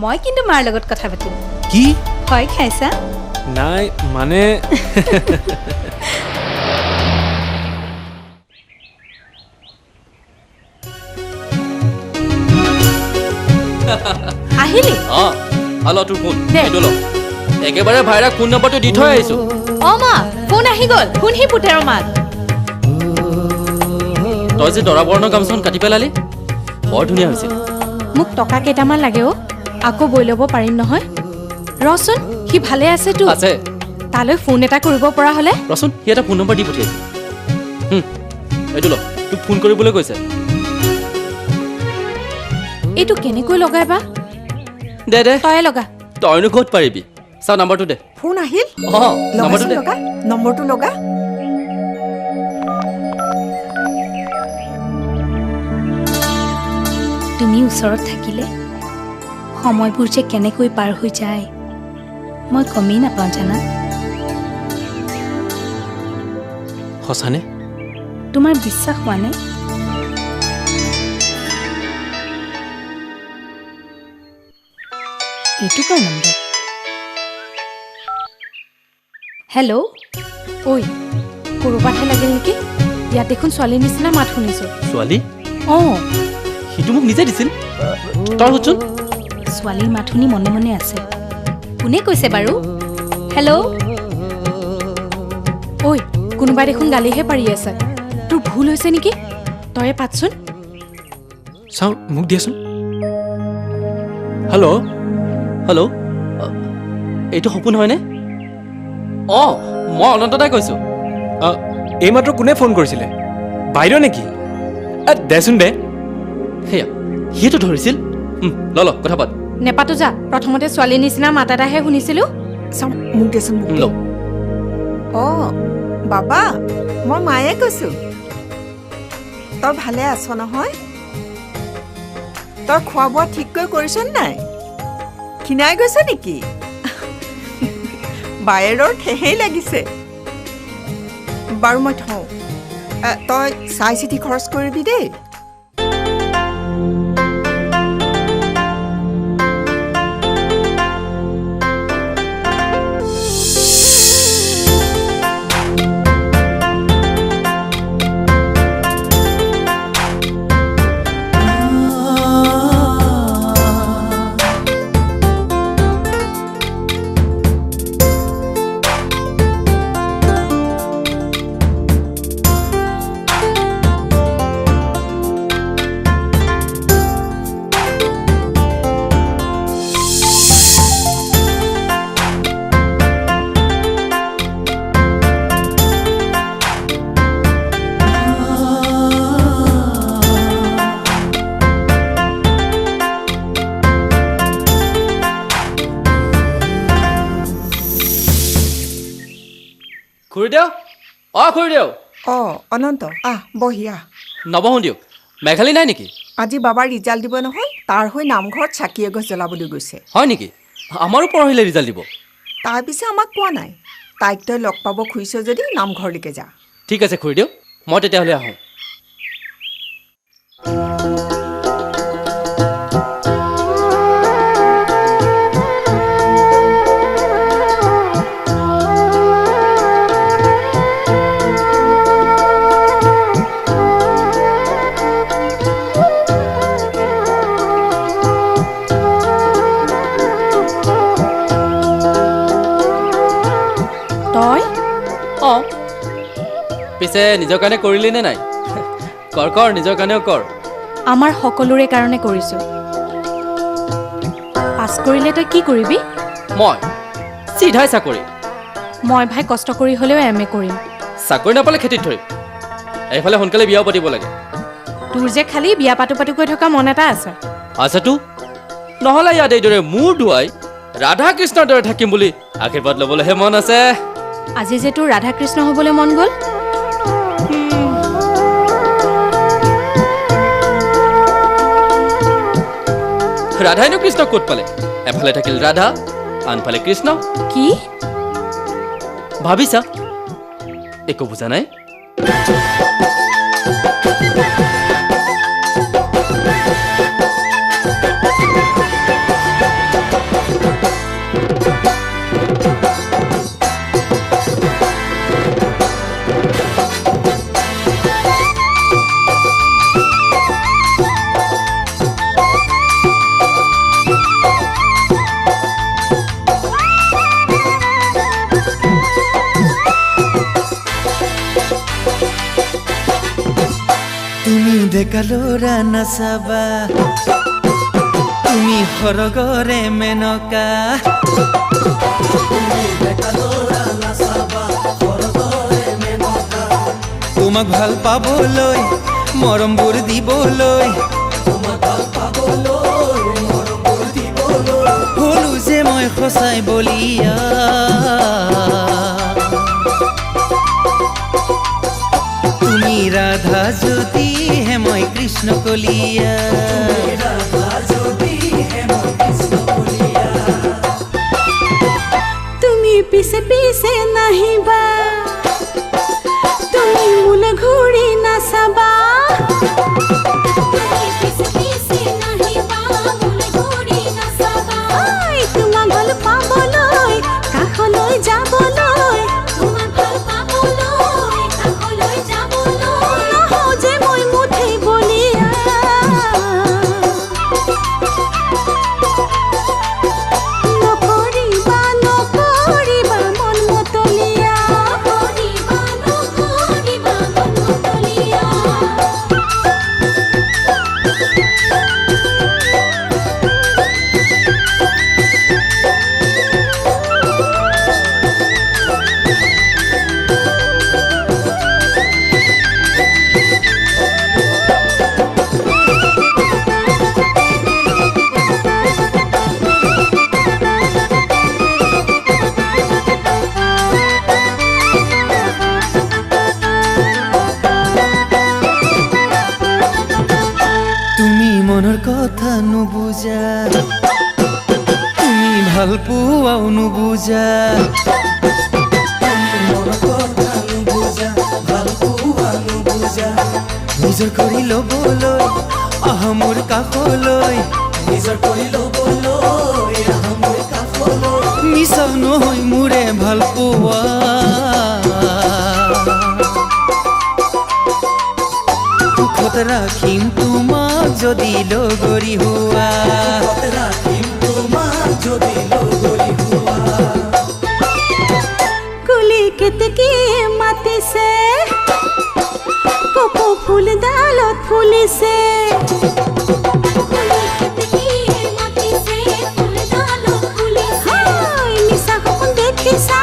মই কিন্তু মাৰ লগত কথা পাতিম কি ভয় খাইছা নাই মানে আহিলি অঁ হেল্ল' তোৰ ফোন দে। এইটো ল একেবাৰে ভাইৰাক ফোন নম্বৰটো দি থৈ আহিছোঁ অ' মা ফোন আহি গ'ল শুনহি পুতেৰৰ মাত তই যে দৰা বৰণৰ গামোচাখন কাটি পেলালি বৰ ধুনীয়া হৈছিল মোক টকা কেইটামান লাগে অ' আকৌ বৈ ল'ব পাৰিম নহয় ৰচোন সি ভালে আছেতো আছে তালৈ ফোন এটা কৰিব পৰা হ'লে ৰচোন সি এটা ফোন নম্বৰ দি পঠিয়াইছে এইটো ল তোক ফোন কৰিবলৈ কৈছে এইটো কেনেকৈ লগাই বা দে দে তয়ে লগা তইনো ক'ত পাৰিবি চা নাম্বাৰটো দে ফোন আহিল অঁ নাম্বাৰটো লগাচোন দে লগা নম্বৰটো লগা তুমি ওচৰত থাকিলে সময়বোৰ যে কেনেকৈ পাৰ হৈ যায় মই গমেই নাপাওঁ জানা সঁচানে তোমাৰ বিশ্বাস হোৱা নাই এইটো কাৰ নম্বৰ হেল্ল' ঐ ক'ৰবাতহে লাগিল নেকি ইয়াত দেখোন ছোৱালীৰ নিচিনা মাত শুনিছোঁ ছোৱালী অঁ সিটো মোক নিজে দিছিল তই সুধচোন ছোৱালীৰ মাত শুনি মনে মনে আছে কোনে কৈছে বাৰু হেল্ল' ঐ কোনোবাই দেখোন গালিহে পাৰি আছে তোৰ ভুল হৈছে নেকি তয়ে পাতচোন চাওঁ মোক দিয়াচোন হেল্ল' হেল্ল' এইটো সপোন হয়নে অঁ মই অনন্ত দাই কৈছোঁ এইমাত্ৰ কোনে ফোন কৰিছিলে বাইদেউ নেকি দেচোন দে সেয়া সিয়েতো ধৰিছিল ল ল কথা পাত নেপাতো যা প্ৰথমতে ছোৱালীৰ নিচিনা মাত এটাহে শুনিছিলোঁ চাওঁ মোক দেচোন মোক ল অঁ বাবা মই মায়ে কৈছোঁ তই ভালে আছ নহয় তই খোৱা বোৱা ঠিককৈ কৰিছ নাই ক্ষীণাই গৈছ নেকি বায়েৰৰ ঠেহেই লাগিছে বাৰু মই থওঁ তই চাই চিতি খৰচ কৰিবি দেই খুৰীদেউ অঁ খুৰীদেউ অঁ অনন্ত আহ বহি আহ নবহোঁ দিয়ক মেঘালী নাই নেকি আজি বাবাৰ ৰিজাল্ট দিব নহয় তাৰ হৈ নামঘৰত চাকি এগছ জ্বলাবলৈ গৈছে হয় নেকি আমাৰো পৰহিলে ৰিজাল্ট দিব তাৰ পিছে আমাক কোৱা নাই তাইক তই লগ পাব খুজিছ যদি নামঘৰলৈকে যা ঠিক আছে খুৰীদেউ মই তেতিয়াহ'লে আহোঁ তই অঁ পিছে নিজৰ কাৰণে কৰিলি নে নাই কৰ কৰ নিজৰ কাৰণেও কৰ আমাৰ সকলোৰে কাৰণে কৰিছোঁ পাছ কৰিলে তই কি কৰিবি মই চিধাই চাকৰি মই ভাই কষ্ট কৰি হ'লেও MA কৰিম চাকৰি নাপালে খেতিত ধৰিম এইফালে সোনকালে বিয়াও পাতিব লাগে তোৰ যে খালি বিয়া পাতো পাতো কৈ থকা মন এটা আছে আছেতো নহ'লে ইয়াত এইদৰে মূৰ ধুৱাই ৰাধা কৃষ্ণৰ দৰে থাকিম বুলি আশীৰ্বাদ ল'বলৈহে মন আছে আজি যে তোৰ ৰাধা কৃষ্ণ হ'বলৈ মন গ'ল ৰাধাইনো কৃষ্ণক ক'ত পালে এফালে থাকিল ৰাধা আনফালে কৃষ্ণ কি ভাবিছা একো বুজা নাই ডেকালোৰা নাচাবা তুমি সৰগৰে মেনকা তোমাক ভাল পাবলৈ মৰমবোৰ দিবলৈ হলো যে মই সঁচাই বলিয়া তুমি ৰাধা যদিহে মই কৃষ্ণ কলিয়া তুমি পিছে পিছে নাহিবা তুমি মোলে ঘূৰি নাচাবা তোমাক ভাল পাবলৈ কাষলৈ যাবলৈ নহওঁ যে মই মুঠেই বলিয়া নকৰিবা নকৰিবা মন মতলীয়া তুমি মনৰ কথা নুবুজা তুমি ভাল পোৱাও নুবুজা নিজৰ কৰি ল'বলৈ আহা মোৰ কাষলৈ মিছা নহয় মোৰে ভাল পোৱা সুখত ৰাখিম তোমাক যদি লগৰী হোৱা কুলি কেতেকীয়ে মাতিছে কপৌ ফুল ডালত ফুলিছে হাই, মিছা সপোন দেখিছা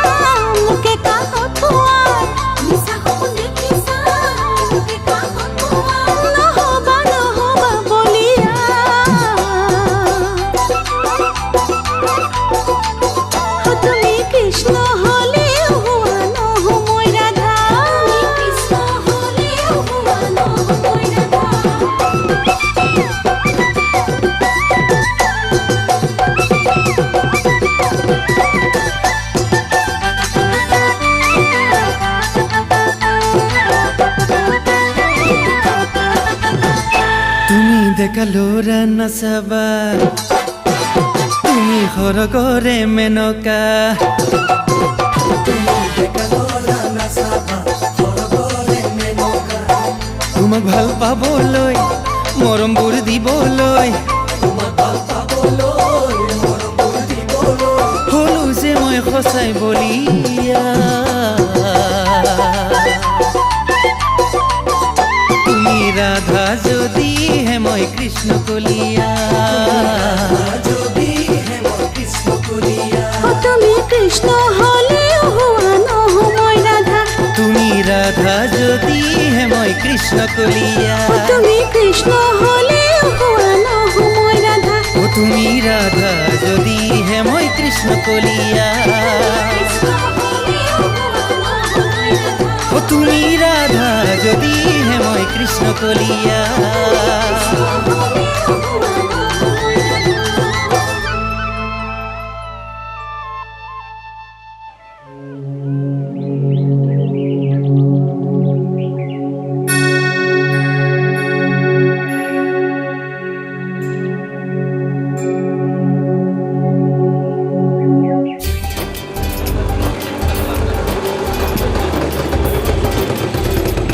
মোকে কাষত খোৱাই নহবা নহবা বলিয়া তুমি কৃষ্ণ হলেও হোৱা নহওঁ মই ৰাধা তুমি ডেকালোৰা নাচাবা তুমি সৰগৰে মেনকা তোমাক ভাল পাবলৈ মৰমবোৰ দিবলৈ হলো যে মই সঁচাই বলিয়া তুমি ৰাধা যদিহে মই কৃষ্ণ কলিয়া তুমি কৃষ্ণ হলেও হোৱা নহওঁ মই ৰাধা তুমি ৰাধা যদিহে মই কৃষ্ণ কলিয়া তুমি কৃষ্ণ হলেও হোৱা নহওঁ মই ৰাধা ও তুমি ৰাধা যদিহে মই কৃষ্ণ কলিয়া ও তুমি ৰাধা যদিহে মই কৃষ্ণ কলিয়া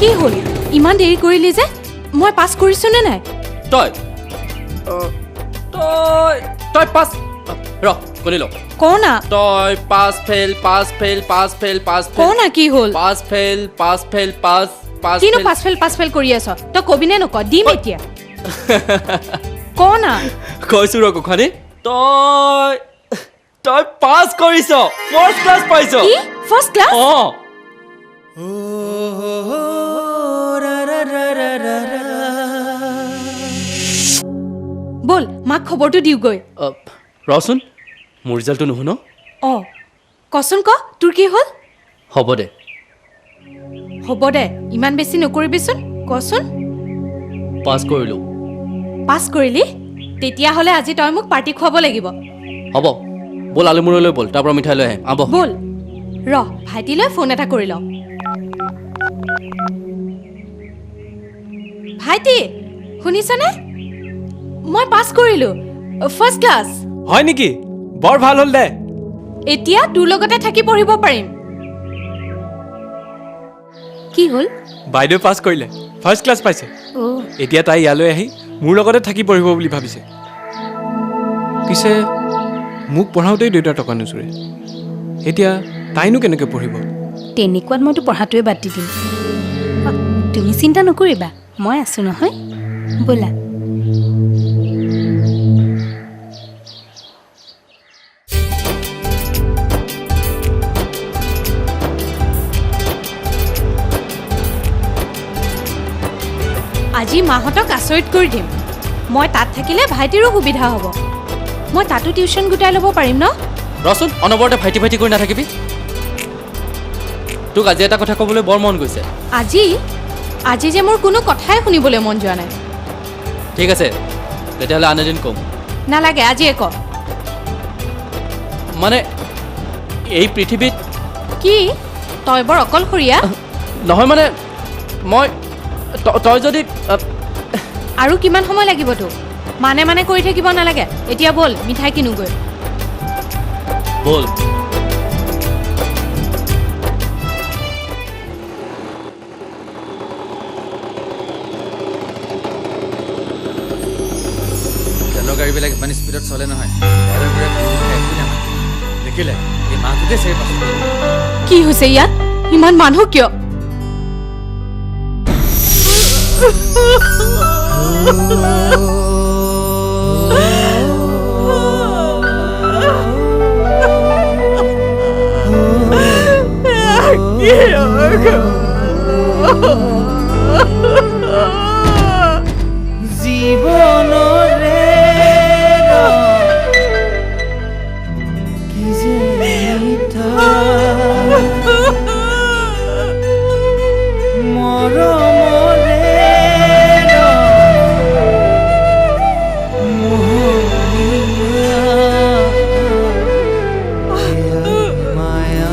কি হ'ল ইমান দেৰি কৰিলি যে মই পাছ কৰিছো নে নাই তই তই তই পাছ ৰ শুনি ল কওঁ না তই পাছ ফেল পাছ ফেল পাছ ফেল পাছ কওঁ না কি হ'ল পাছ ফেল পাছ ফেল পাছ কিনো পাছ ফেল কৰি আছ তই কবিনে নক দিম এতিয়া ক না কৈছো ৰ কুখানী তই তই পাছ কৰিছ ফাৰ্ষ্ট ক্লাছ পাইছ কি ফাৰ্ষ্ট ক্লাছ অঁ বল মাক খবৰটো দিওগৈ ৰচোন মোৰ ৰিজাল্টটো নুশুন অঁ কচোন ক তোৰ কি হ'ল হ'ব দে হ'ব দে ইমান বেছি নকৰিবিচোন কচোন পাছ কৰিলোঁ পাছ কৰিলি তেতিয়াহ'লে আজি তই মোক পাৰ্টি খুৱাব লাগিব হ'ব ব'ল আলুমুৰলৈ ব'ল তাৰ পৰা মিঠাই লৈ আহিম আব ব'ল ৰ ভাইটিলৈ ফোন এটা কৰি লওঁ ভাইটি শুনিছনে মই পাছ কৰিলোঁ ফাৰ্ষ্ট ক্লাছ হয় নেকি বৰ ভাল হ'ল দে এতিয়া তোৰ লগতে থাকি পঢ়িব পাৰিম কি হ'ল বাইদেউ পাছ কৰিলে ফাৰ্ষ্ট ক্লাছ পাইছে এতিয়া তাই ইয়ালৈ আহি মোৰ লগতে থাকি পঢ়িব বুলি ভাবিছে পিছে মোক পঢ়াওঁতেই দেউতাৰ টকা নোচোৰে এতিয়া তাইনো কেনেকৈ পঢ়িব তেনেকুৱাত মইতো পঢ়াটোৱে বাদ দি দিম তুমি চিন্তা নকৰিবা মই আছোঁ নহয় ব'লা আজি মাহঁতক আচৰিত কৰি দিম মই তাত থাকিলে ভাইটিৰো সুবিধা হ'ব মই তাতো টিউশ্যন গোটাই ল'ব পাৰিম ন ৰচোন অনবৰতে ভাইটি ভাইটি কৰি নাথাকিবি তোক আজি এটা কথা ক'বলৈ বৰ মন গৈছে আজি যে মোৰ কোনো কথাই শুনিবলৈ মন যোৱা নাই ঠিক আছে তেতিয়াহ'লে আন এদিন ক'ম নালাগে আজিয়ে ক মানে এই পৃথিৱীত কি তই বৰ অকলশৰীয়া নহয় মানে মই তই যদি আৰু কিমান সময় লাগিব তোক মানে কৰি থাকিব নালাগে এতিয়া ব'ল মিঠাই কিনোগৈ ব'ল তেলৰ গাড়ীবিলাক ইমান স্পীডত চলে নহয় দেখিলে এই মাহটোতে চাৰি পাঁচ কি হৈছে ইয়াত ইমান মানুহ কিয় জীৱনৰে কি যে মিঠা মৰমৰে মায়া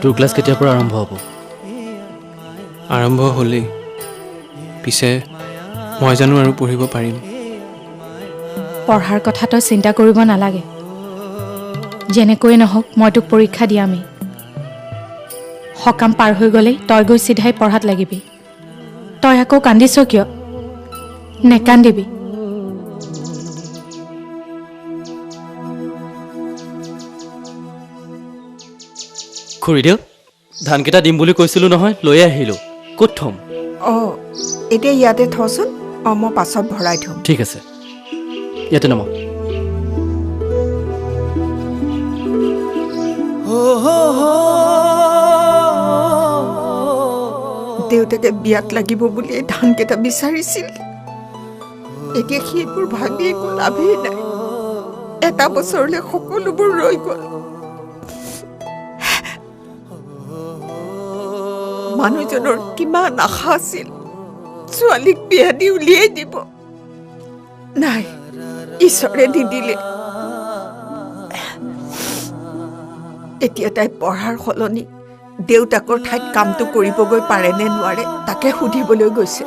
তোৰ ক্লাছ কেতিয়াৰ পৰা আৰম্ভ হ'ব আৰম্ভ হ'লেই পিছে মই জানো আৰু পঢ়িব পাৰিম পঢ়াৰ কথা তই চিন্তা কৰিব নালাগে যেনেকৈ নহওক মই তোক পৰীক্ষা দিয়ামেই সকাম পাৰ হৈ গ'লেই তই গৈ চিধাই পঢ়াত লাগিবি তই আকৌ কান্দিছ কিয় নেকান্দিবি খুৰীদেউ ধানকেইটা দিম বুলি কৈছিলোঁ নহয় লৈ আহিলোঁ ক'ত থ'ম অঁ এতিয়া ইয়াতে থচোন অঁ মই পাছত ভৰাই থ'ম ঠিক আছে ইয়াতে নমা দেউতাকে বিয়াত লাগিব বুলি ধানকেইটা বিচাৰিছিল এতিয়া সেইবোৰ ভাবি একো লাভেই নাই এটা বছৰলৈ সকলোবোৰ ৰৈ গ'ল। মানুহজনৰ কিমান আশা আছিল ছোৱালীক বিয়া দি উলিয়াই দিব। নাই, ঈশ্বৰে নিদিলে। এতিয়া তাই পঢ়াৰ সলনি দেউতাকৰ ঠাইত কামটো কৰিবগৈ পাৰে নে নোৱাৰে তাকে সুধিবলৈ গৈছে।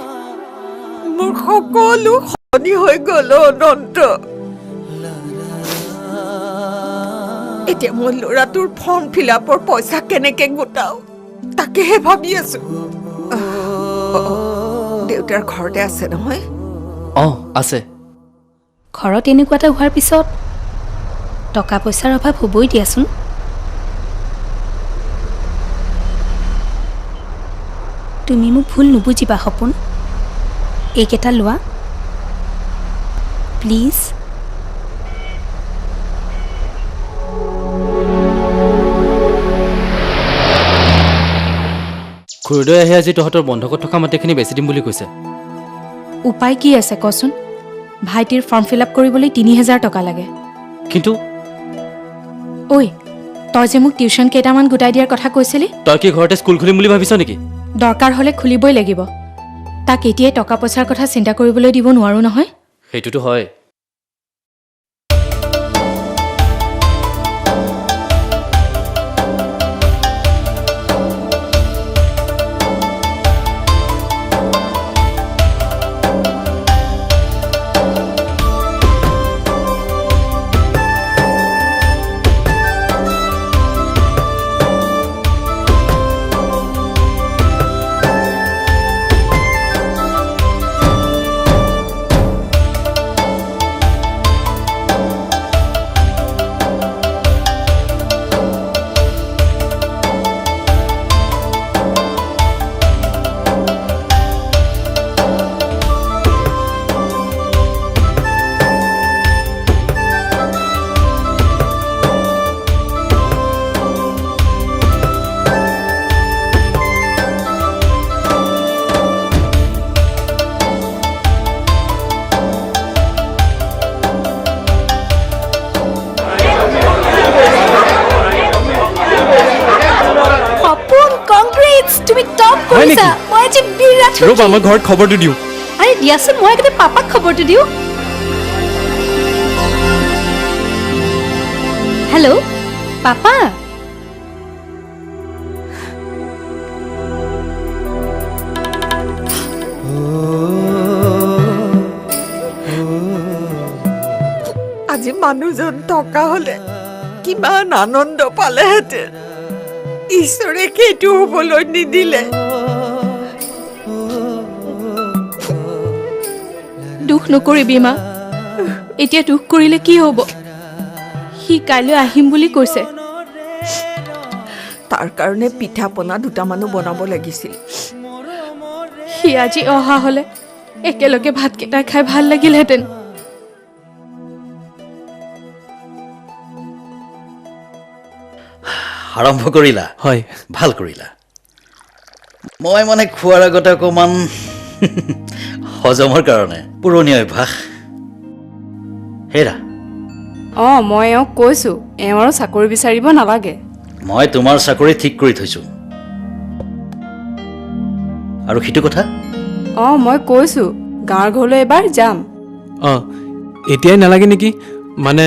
মোৰ সকলো সলনি হৈ গ'ল অনন্ত। এতিয়া মই ল'ৰাটোৰ ফৰ্ম ফিল-আপৰ পইচা কেনেকে গোটাও তাকেহে ভাবি আছো। দেউতাৰ ঘৰতে আছে নহয়? অঁ আছে। ঘৰত এনেকুৱা এটা হোৱাৰ পিছত টকা পইচাৰ অভাৱ হ'বই দিয়াচোন। তুমি মোক ভুল নুবুজিবা সপোন। এইকেইটা লোৱা প্লিজ। খুৰীদৈ আহি আজি তহঁতৰ বন্ধকত থকা মাটিখিনি বেছি দিম বুলি কৈছে। উপায় কি আছে কচোন? ভাইটিৰ ফৰ্ম ফিল আপ কৰিবলৈ ৩,০০০ টকা লাগে। কিন্তু ঐ, তই যে মোক টিউশ্যন কেইটামান গোটাই দিয়াৰ কথা কৈছিলি, তই কি ঘৰতে স্কুল খুলিম বুলি ভাবিছ নেকি? দৰকাৰ হ'লে খুলিবই লাগিব। তাক এতিয়াই টকা পইচাৰ কথা চিন্তা কৰিবলৈ দিব নোৱাৰো নহয়। সেইটোতো হয়। ৰ'বা, মই ঘৰত খবৰটো দিওঁ। আৰে দিয়াচোন, মই আগতে পাপাক খবৰটো দিওঁ। Hello' papa. আজি মানুহজন থকা হ'লে কিমান আনন্দ পালেহেঁতেন। ঈশ্বৰে সেইটো হ'বলৈ নিদিলে। দুখ নকৰিবি মা, এতিয়া দুখ কৰিলে কি হ'ব? সি কাইলৈ আহিম বুলি কৈছে। তাৰ কাৰণে পিঠা পনা দুটামানো বনাব লাগিছিল। সি আজি অহা হ'লে একেলগে ভাতকেইটা খাই ভাল লাগিলহেঁতেন। আৰম্ভ কৰিলা? হয়, ভাল কৰিলা। মই মানে খোৱাৰ আগতে অকণমান হজমৰ কাৰণে পুৰণি অভ্যাস। হেৰা, অঁ মই এওঁক কৈছোঁ এওঁ আৰু চাকৰি বিচাৰিব নালাগে। মই তোমাৰ চাকৰি ঠিক কৰি থৈছোঁ। আৰু সেইটো কথা? অঁ মই কৈছোঁ গাঁৱৰ ঘৰলৈ এবাৰ যাম। অঁ এতিয়াই নালাগে নেকি? মানে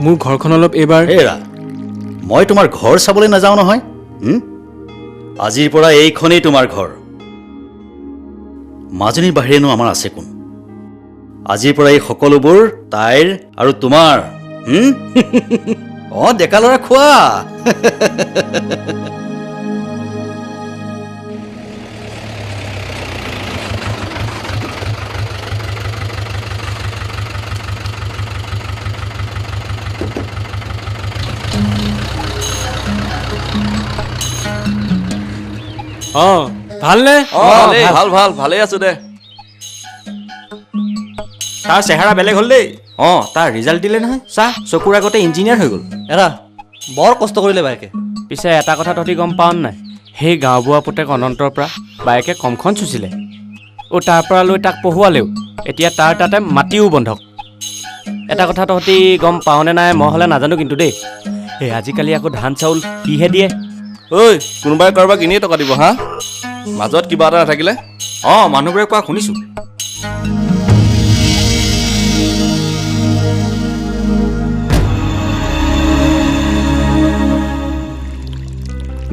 মোৰ ঘৰখন অলপ এইবাৰ। হেৰা, মই তোমাৰ ঘৰ চাবলৈ নাযাওঁ নহয়। আজিৰ পৰা এইখনেই তোমাৰ ঘৰ। মাজনীৰ বাহিৰেনো আমাৰ আছে কোন? আজিৰ পৰা এই সকলোবোৰ তাইৰ আৰু তোমাৰ। অঁ ডেকা ল'ৰা খোৱা। অঁ ভালনে? ভাল ভাল ভালেই আছো দে। তাৰ চেহেৰা বেলেগ হ'ল দেই। অঁ তাৰ ৰিজাল্ট দিলে নহয়, চাহ চকুৰ আগতে ইঞ্জিনিয়াৰ হৈ গ'ল। এৰা বৰ কষ্ট কৰিলে বায়েকে। পিছে এটা কথা তহঁতি গম পাৱ নাই? সেই গাঁওবুঢ়া পুতেক অনন্তৰ পৰা বায়েকে কমখন চুচিলে। তাৰ পৰা লৈ তাক পঢ়ুৱালেও এতিয়া তাৰ তাতে মাটিও বন্ধক। এটা কথা তহঁতি গম পাওঁনে নাই মই হ'লে নাজানো কিন্তু দেই এই আজিকালি আকৌ ধান চাউল কিহে দিয়ে ঐ কোনোবাই কাৰোবাক এনেই টকা দিব হা মাজত কিবা এটা নাথাকিলে অঁ মানুহবোৰে কোৱা শুনিছোঁ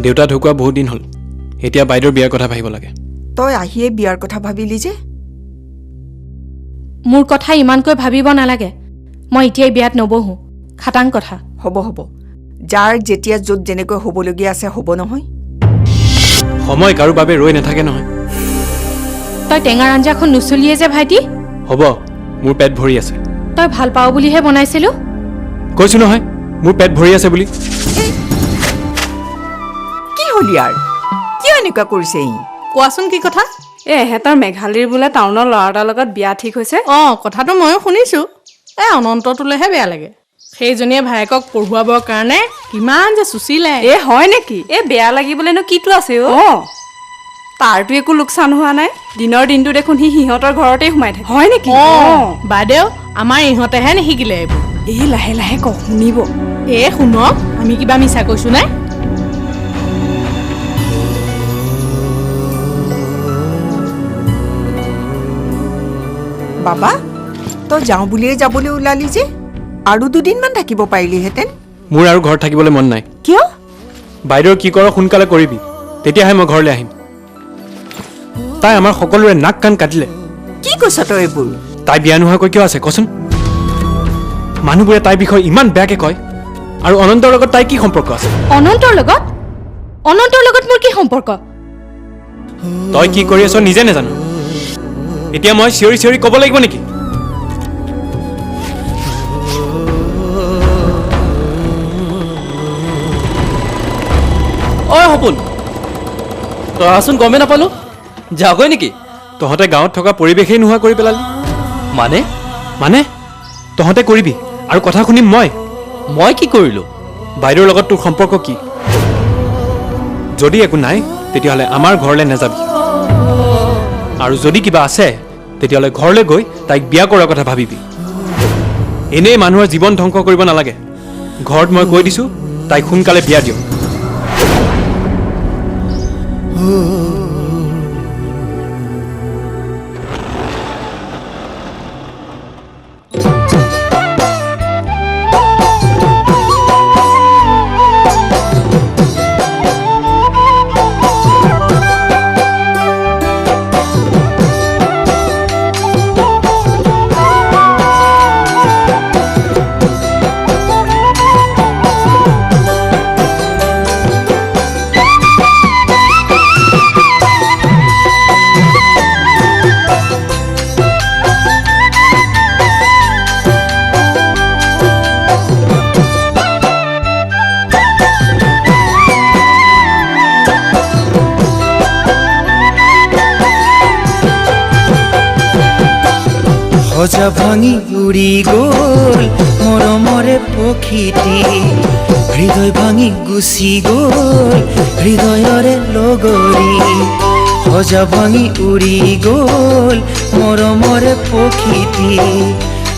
দেউতা ঢুকুৱা বহুত দিন হ'ল এতিয়া বাইদেউৰ বিয়াৰ কথা ভাবিব লাগে তই আহিয়ে বিয়াৰ কথা ভাবিলি যে মোৰ কথা ইমানকৈ ভাবিব নালাগে মই এতিয়াই বিয়াত নবহোঁ খাটাং কথা হ'ব হ'ব যাৰ যেতিয়া য'ত যেনেকৈ হ'বলগীয়া আছে হ'ব নহয় সময় কাৰো বাবে ৰৈ নাথাকে নহয় তই টেঙাৰ আঞ্জাখন নুচুলিয়ে যে ভাইটি হ'ব মোৰ পেট ভৰি আছে তই ভাল পাওঁ বুলিহে বনাইছিলোঁ কৈছোঁ নহয় মোৰ পেট ভৰি আছে বুলি কি হ'ল ইয়াৰ কিয় এনেকুৱা কৰিছে ই কোৱাচোন কি কথা এহেঁতৰ মেঘালীৰ বোলে টাউনৰ ল'ৰা এটাৰ লগত বিয়া ঠিক হৈছে কথাটো ময়ো শুনিছোঁ অনন্তটোলেহে বেয়া লাগে সেইজনীয়ে ভায়েকক পঢ়ুৱাবৰ কাৰণে কিমান যে চুচিলে হয় নেকি বেয়া লাগিবলৈনো কিটো আছে তাৰতো একো লোকচান হোৱা নাই দিনৰ দিনটো দেখোন সি সিহঁতৰ ঘৰতে সোমাই থাকে হয় নেকি বাইদেউ আমাৰ ইহঁতেহে নিশিকিলে এইবোৰ লাহে লাহে ক শুনিব শুনক আমি কিবা মিছা কৈছো নে বাবা তই যাওঁ বুলিয়ে যাবলৈ ওলালি যে আৰু দুদিনমান থাকিব পাৰিলিহেঁতেন মোৰ আৰু ঘৰত থাকিবলৈ মন নাই কিয় বাইদেউৰ কি কৰ সোনকালে কৰিবি তেতিয়াহে মই ঘৰলৈ আহিম তাই আমাৰ সকলোৰে নাক কাণ কাটিলে কি কৈছ তই এইবোৰ তাই বিয়া নোহোৱাকৈ কিয় আছে কচোন মানুহবোৰে তাইৰ বিষয়ে ইমান বেয়াকৈ কয় আৰু অনন্তৰ লগত তাই কি সম্পৰ্ক আছে অনন্তৰ লগত মোৰ কি সম্পৰ্ক তই কি কৰি আছ নিজে নাজানো এতিয়া মই চিঞৰি চিঞৰি ক'ব লাগিব নেকি সপোন তই আচোন গমেই নাপালো যাগৈ নেকি তহঁতে গাঁৱত থকা পৰিৱেশেই নোহোৱা কৰি পেলালি মানে তহঁতে কৰিবি আৰু কথা শুনিম মই কি কৰিলো বাইদেউৰ লগত তোৰ সম্পৰ্ক কি যদি একো নাই তেতিয়াহ'লে আমাৰ ঘৰলৈ নাযাবি আৰু যদি কিবা আছে তেতিয়াহ'লে ঘৰলৈ গৈ তাইক বিয়া কৰাৰ কথা ভাবিবি এনেই মানুহৰ জীৱন ধ্বংস কৰিব নালাগে ঘৰত মই কৈ দিছোঁ তাইক সোনকালে বিয়া দিয়ক সজা ভাঙি উৰি গ'ল মৰমৰে পক্ষীটি হৃদয় ভাঙি গুচি গ'ল হৃদয়ৰে লগৰী সজা ভাঙি উৰি গ'ল মৰমৰে পক্ষীটি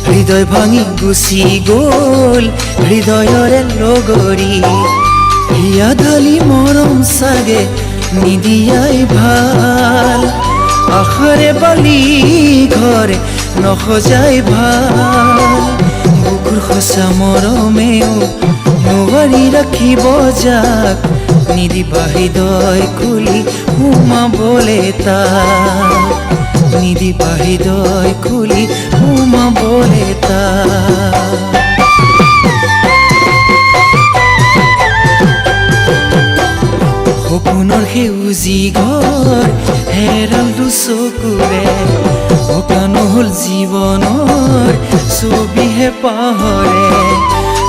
হৃদয় ভাঙি গুচি গ'ল হৃদয়ৰে লগৰী হিয়া ঢালি মৰম চাগে নিদিয়াই ভাল আশাৰে বালি ঘৰে নসজাই ভাল বুকুৰ সঁচা মৰমেও নোৱাৰি ৰাখিব যাক নিদিবা হৃদয় খুলি সোমাবলে তাক নিদিবা হৃদয় খুলি সোমাবলে তাক সপোনৰ সেউজী ঘৰ হেৰালো চকুৰে অকা নহ'ল জীৱনৰ ছবিহে পাহৰে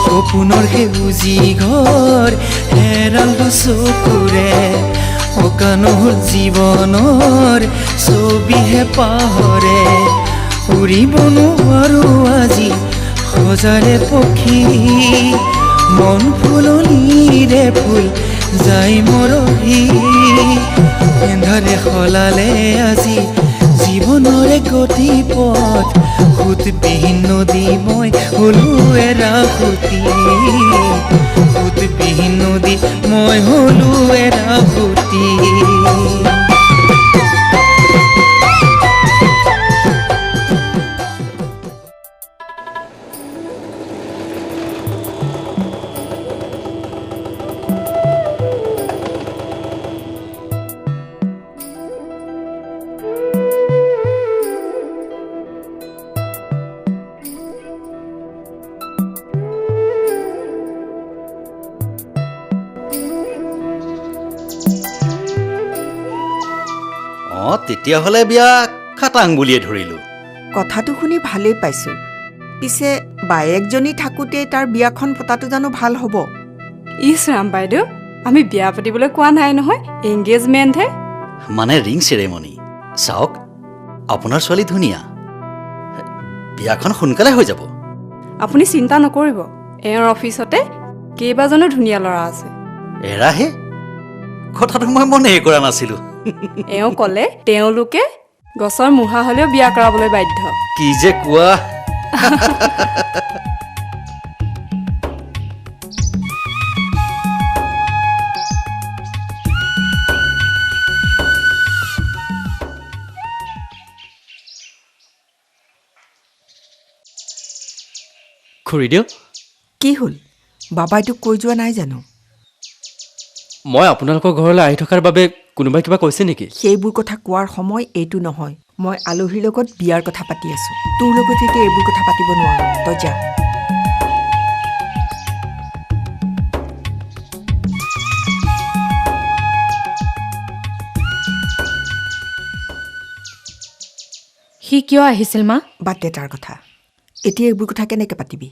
সপোনৰ সেউজী ঘৰ হেৰালো চকুৰে অকা নহ'ল জীৱনৰ ছবিহে পাহৰে উৰিব নোৱাৰো আজি সজাৰে পক্ষী মন ফুলনিৰে ফুল যাই মৰহি এন্ধাৰে সলালে আজি জীৱন জীৱনৰে গতি পথ সুতবিহীন নদী মই হলো এৰা সুতি সুতবিহীন নদী মই হলো এৰা সুতি তেতিয়াহ'লে বিয়া খাটাং বুলিয়ে ধৰিলোঁ কথাটো শুনি ভালেই পাইছোঁ পিছে বায়েকজনী থাকোঁতে তাৰ বিয়াখন পতাটো জানো ভাল হ'ব ইছ ৰাম বাইদেউ আমি বিয়া পাতিবলৈ কোৱা নাই নহয় এংগেজমেণ্টহে মানে ৰিং চেৰেমনি চাওক আপোনাৰ ছোৱালী ধুনীয়া বিয়াখন সোনকালে হৈ যাব আপুনি চিন্তা নকৰিব এওঁৰ অফিচতে কেইবাজনো ধুনীয়া ল'ৰা আছে এৰাহে কথাটো মই মনেই কৰা নাছিলোঁ এওঁ ক'লে তেওঁলোকে গছৰ মুঢ়া হ'লেও বিয়া কৰাবলৈ বাধ্য কি যে কোৱা খুৰীদেউ কি হ'ল বাবাইটোক কৈ যোৱা নাই জানো মই আপোনালোকৰ ঘৰলৈ আহি থকাৰ বাবে কোনোবাই কিবা কৈছে নেকি সেইবোৰ কথা কোৱাৰ সময় এইটো নহয় মই আলহীৰ লগত বিয়াৰ কথা পাতি আছোঁ তোৰ লগত এতিয়া এইবোৰ কথা পাতিব নোৱাৰো তই যা সি কিয় আহিছিল মা বাদ দে তাৰ কথা এতিয়া এইবোৰ কথা কেনেকৈ পাতিবি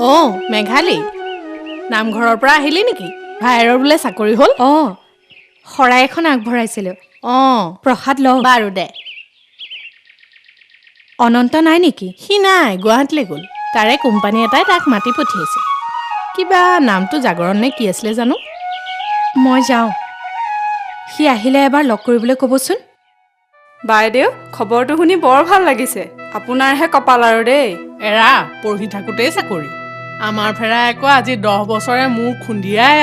অঁ মেঘালী নামঘৰৰ পৰা আহিলি নেকি ভাইৰৰ বোলে চাকৰি হ'ল অঁ শৰাই এখন আগবঢ়াইছিলোঁ অঁ প্ৰসাদ ল বাৰু দে অনন্ত নাই নেকি সি নাই গুৱাহাটীলৈ গ'ল তাৰে কোম্পানী এটাই তাক মাতি পঠিয়াইছে কিবা নামটো জাগৰণ নে কি আছিলে জানো মই যাওঁ সি আহিলে এবাৰ লগ কৰিবলৈ ক'বচোন বাইদেউ খবৰটো শুনি বৰ ভাল লাগিছে আপোনাৰহে কপাল আৰু দেই এৰা পঢ়ি থাকোঁতেই চাকৰি আমাৰ ফেৰা আকৌ আজি 10 বছৰে মোৰ খুন্দিয়াই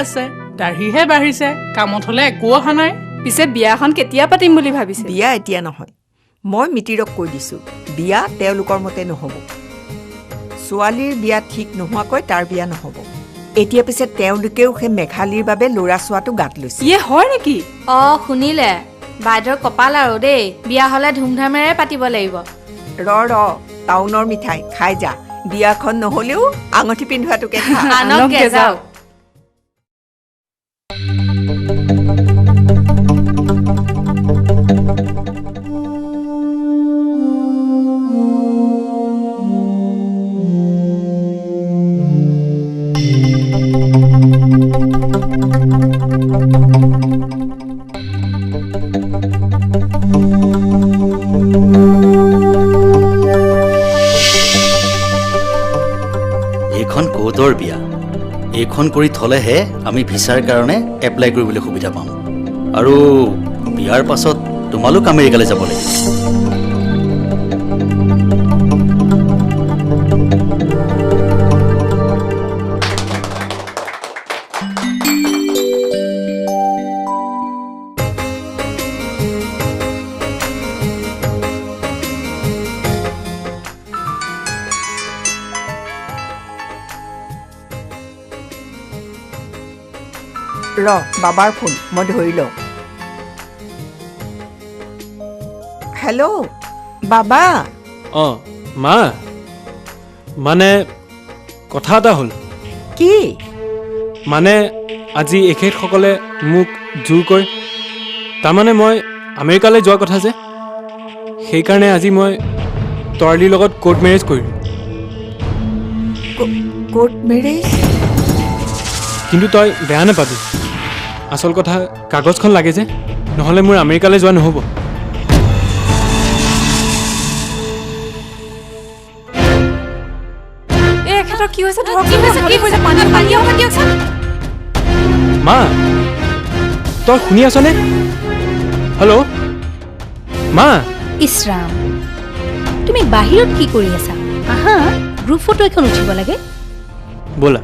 আছে দাঢ়িহে বাঢ়িছে কামত হ'লে একো অহা নাই পিছে বিয়াখন কেতিয়া পাতিম বুলি ভাবিছে বিয়া এতিয়া নহয় মই মিতিৰক কৈ দিছোঁ বিয়া তেওঁলোকৰ মতে নহ'ব ছোৱালীৰ বিয়া ঠিক নোহোৱাকৈ তাৰ বিয়া নহ'ব এতিয়া পিছে তেওঁলোকেও সেই মেঘালীৰ বাবে ল'ৰা চোৱাটো গাত লৈছে ইয়ে হয় নেকি অঁ শুনিলে বাইদেউৰ কপাল আৰু দেই বিয়া হ'লে ধুমধামেৰে পাতিব লাগিব ৰ টাউনৰ মিঠাই খাই যা বিয়াখন নহ'লেও আঙুঠি পিন্ধোৱাটোকে আনকগে যাওক এইখন ক'তৰ বিয়া এইখন কৰি থ'লেহে আমি ভিছাৰ কাৰণে এপ্লাই কৰিবলৈ সুবিধা পাম আৰু বিয়াৰ পাছত তোমালোক আমেৰিকালৈ যাব লাগিব বাবাৰ ফোন মই ধৰি লওঁ হেল্ল' বাবা অঁ মা মানে কথা এটা হ'ল কি মানে আজি এখেতসকলে মোক জোৰ কৰি তাৰমানে মই আমেৰিকালৈ যোৱা কথা যে সেইকাৰণে আজি মই তৰালিৰ লগত কোৰ্ট মেৰেজ কৰিলোঁ। Court marriage? কিন্তু তই বেয়া নাপাবি, আচল কথা কাগজখন লাগে যে, নহ'লে মোৰ আমেৰিকালৈ যোৱা নহ'ব। কি হৈছে মা, তই শুনি আছনে? হেল্ল' মা। ইছৰাম, তুমি বাহিৰত কি কৰি আছা? আহা, গ্ৰুপ ফটো এখন উঠিব লাগে। ব'লা।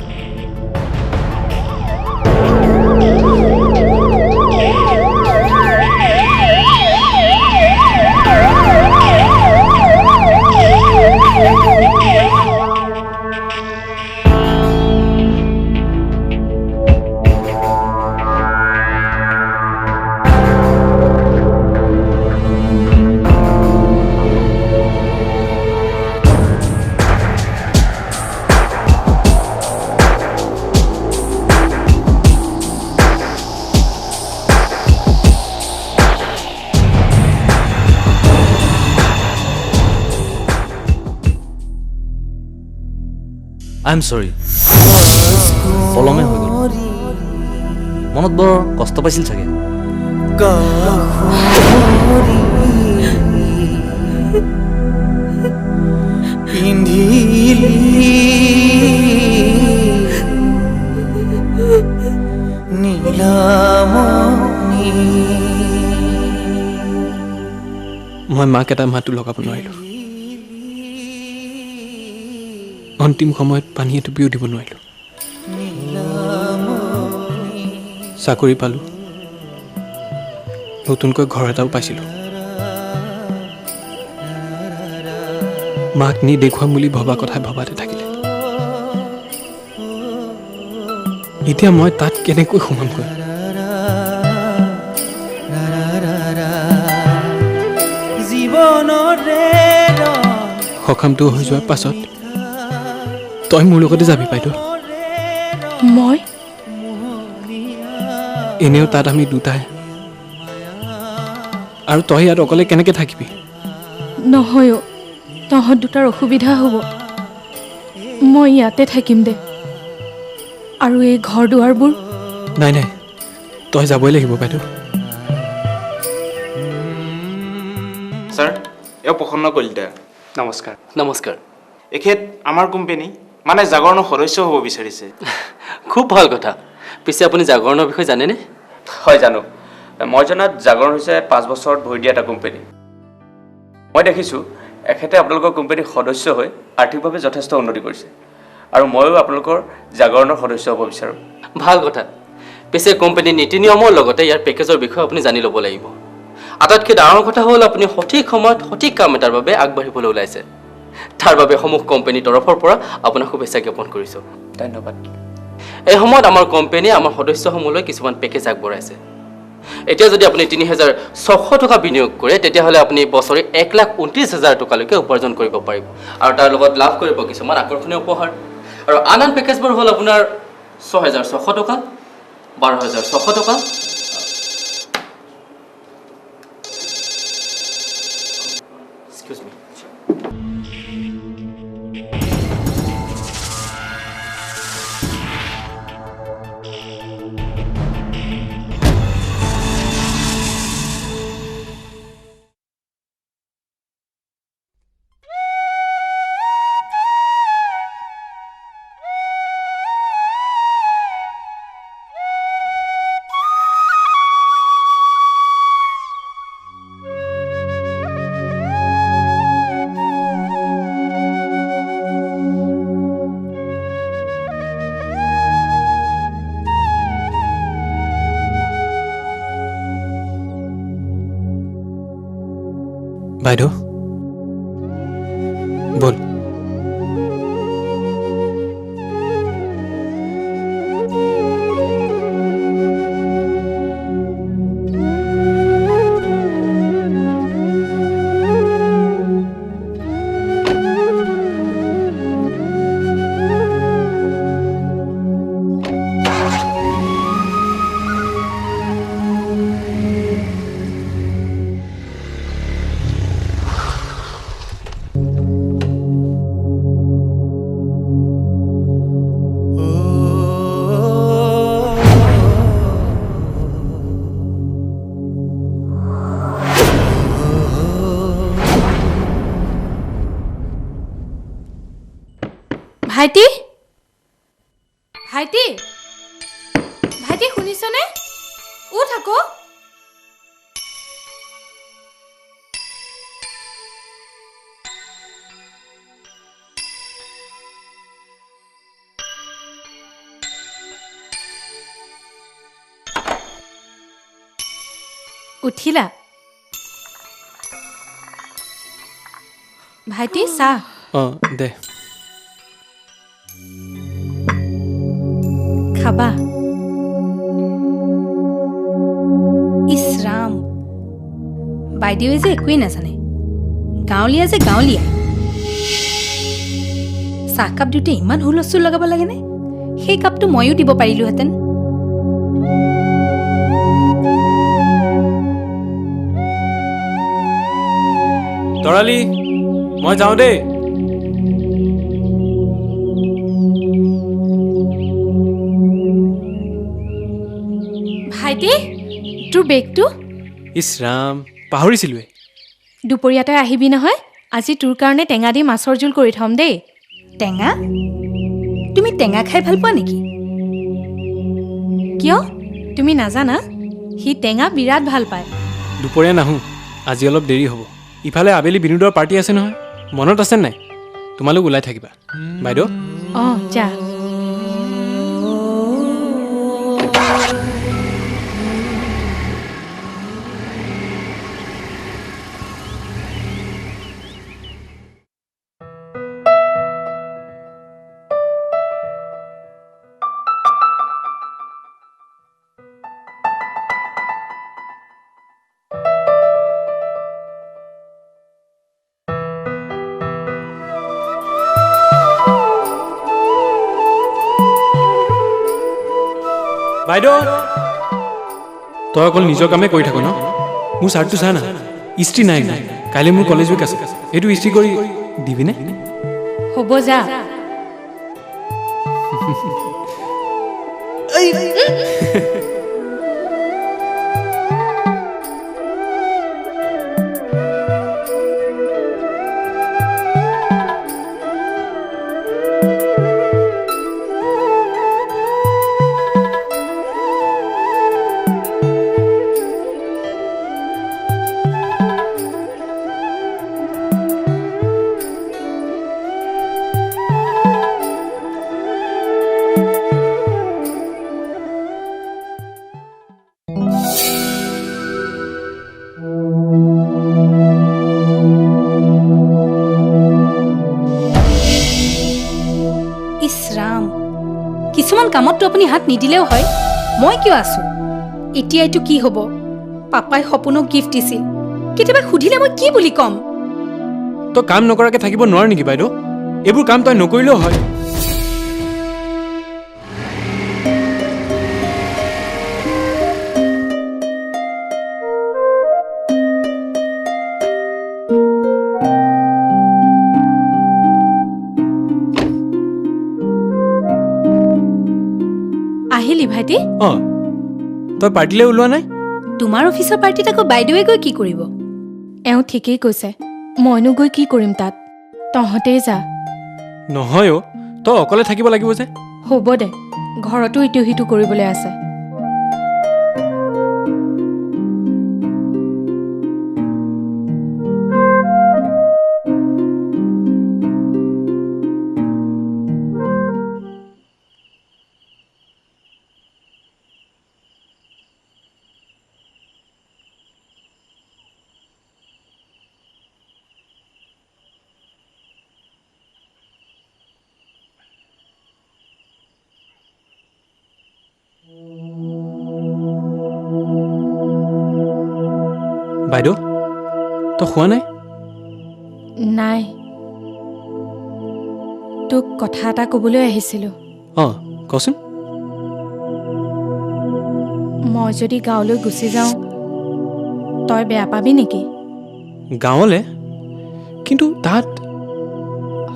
আই এম চৰি, পলমে হৈ গ'ল। মনত বৰ কষ্ট পাইছিল চাগে। মই মাক এটা মাতো লগাব নোৱাৰিলোঁ, অন্তিম সময়ত পানী এটুপিও দিব নোৱাৰিলোঁ। চাকৰি পালোঁ, নতুনকৈ ঘৰ এটাও পাইছিলোঁ। মাক নি দেখুৱাম বুলি ভবা কথা ভবাতে থাকিলে। এতিয়া মই তাত কেনেকৈ সোমামগৈ? সকামটো হৈ যোৱাৰ পাছত তই মোৰ লগতে যাবি বাইদেউ। মই এনেও তাত আমি দুটাই, আৰু তই ইয়াত অকলে কেনেকৈ থাকিবি? নহয়, তহঁত দুটাৰ অসুবিধা হ'ব। মই ইয়াতে থাকিম দে, আৰু এই ঘৰ দুৱাৰবোৰ। নাই নাই, তই যাবই লাগিব বাইদেউ। ছাৰ, এওঁ প্ৰসন্ন কলিতা। নমস্কাৰ। নমস্কাৰ। এখেত আমাৰ কোম্পানী মানে জাগৰণৰ সদস্য হ'ব বিচাৰিছে। খুব ভাল কথা। পিছে আপুনি জাগৰণৰ বিষয়ে জানেনে? হয় জানো। মই জনাত জাগৰণ হৈছে 5 বছৰত ভৰি দিয়া এটা কোম্পানী। মই দেখিছোঁ এখেতে আপোনালোকৰ কোম্পানীৰ সদস্য হৈ আৰ্থিকভাৱে যথেষ্ট উন্নতি কৰিছে, আৰু ময়ো আপোনালোকৰ জাগৰণৰ সদস্য হ'ব বিচাৰোঁ। ভাল কথা। পিছে কোম্পানীৰ নীতি নিয়মৰ লগতে ইয়াৰ পেকেজৰ বিষয়ে আপুনি জানি ল'ব লাগিব। আটাইতকৈ ডাঙৰ কথা হ'ল আপুনি সঠিক সময়ত সঠিক কাম এটাৰ বাবে আগবাঢ়িবলৈ ওলাইছে। তাৰ বাবে সমূহ কোম্পানীৰ তৰফৰ পৰা আপোনাক শুভেচ্ছা জ্ঞাপন কৰিছোঁ। ধন্যবাদ। এই সময়ত আমাৰ কোম্পানীয়ে আমাৰ সদস্যসমূহলৈ কিছুমান পেকেজ আগবঢ়াইছে। এতিয়া যদি আপুনি 3,600 টকা বিনিয়োগ কৰে, তেতিয়াহ'লে আপুনি বছৰি 1,29,000 টকালৈকে উপাৰ্জন কৰিব পাৰিব, আৰু তাৰ লগত লাভ কৰিব কিছুমান আকৰ্ষণীয় উপহাৰ। আৰু আন আন পেকেজবোৰ হ'ল আপোনাৰ 6,600 টকা, 12,600 টকা, এক্সকিউজ মি, বাইদেউ বল। ভাইটি ভাইটি ভাইটি শুনিছনে উঠ আকৌ উঠিলা ভাইটি চাহ অঁ দে খাবা ইছ ৰাম বাইদেৱে যে একোৱেই নাজানে গাঁৱলীয়া যে গাঁৱলীয়া চাহকাপ দিওঁতে ইমান হুলস্থুল লগাব লাগেনে সেই কাপটো ময়ো দিব পাৰিলোহেঁতেন তৰালি মই যাওঁ দেই ভাইটি তোৰ বেগটো ইছ ৰাম পাহৰিছিলোৱে দুপৰীয়াতে আহিবি নহয় আজি তোৰ কাৰণে টেঙা দি মাছৰ জোল কৰি থ'ম দেই টেঙা তুমি টেঙা খাই ভাল পোৱা নেকি কিয় তুমি নাজানা সি টেঙা বিৰাট ভাল পায় দুপৰীয়া নাহোঁ আজি অলপ দেৰি হ'ব ইফালে আবেলি বিনোদৰ পাৰ্টি আছে নহয় মনত আছে নাই তোমালোক ওলাই থাকিবা বাইদেউ অঁ যা বাইদেউ তই অকল নিজৰ কামে কৰি থাক ন মোৰ চাৰ্টটো চা না ইস্ত্ৰি নাই কাইলৈ মোৰ কলেজ উইক আছে এইটো ইস্ত্ৰি কৰি দিবিনে হ'ব যা কিছুমান কামততো আপুনি হাত নিদিলেও হয় মই কিয় আছো এতিয়া এইটো কি হ'ব পাপাই সপোনক গিফ্ট দিছিল কেতিয়াবা সুধিলে মই কি বুলি ক'ম তই কাম নকৰাকৈ থাকিব নোৱাৰ নেকি বাইদেউ এইবোৰ কাম তই নকৰিলেও হয় আহিলি ভাইটি অঁ তই পাৰ্টিলৈ ওলোৱা নাই তোমাৰ অফিচৰ পাৰ্টিত আকৌ বাইদেৱে গৈ কি কৰিব এওঁ ঠিকেই কৈছে মইনো গৈ কি কৰিম তাত তহঁতেই যা নহয় অ' তই অকলে থাকিব লাগিব যে হ'ব দে ঘৰতো ইটো সিটো কৰিবলৈ আছে বাইদেউ তই খোৱা নাই নাই তোক কথা এটা ক'বলৈ আহিছিলোঁ অঁ কচোন মই যদি গাঁৱলৈ গুচি যাওঁ তই বেয়া পাবি নেকি গাঁৱলৈ কিন্তু তাত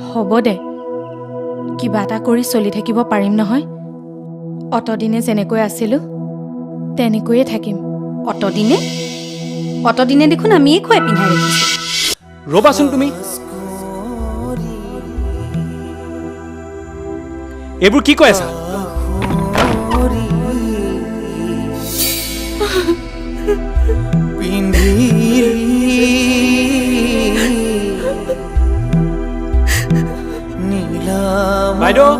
হ'ব দে কিবা এটা কৰি চলি থাকিব পাৰিম নহয় অতদিনে যেনেকৈ আছিলোঁ তেনেকৈয়ে থাকিম অতদিনে দেখোন আমিয়ে খুৱাই পিন্ধাই ৰাখিছোঁ ৰ'বাচোন তুমি এইবোৰ কি কৈ আছা? বাইদেউ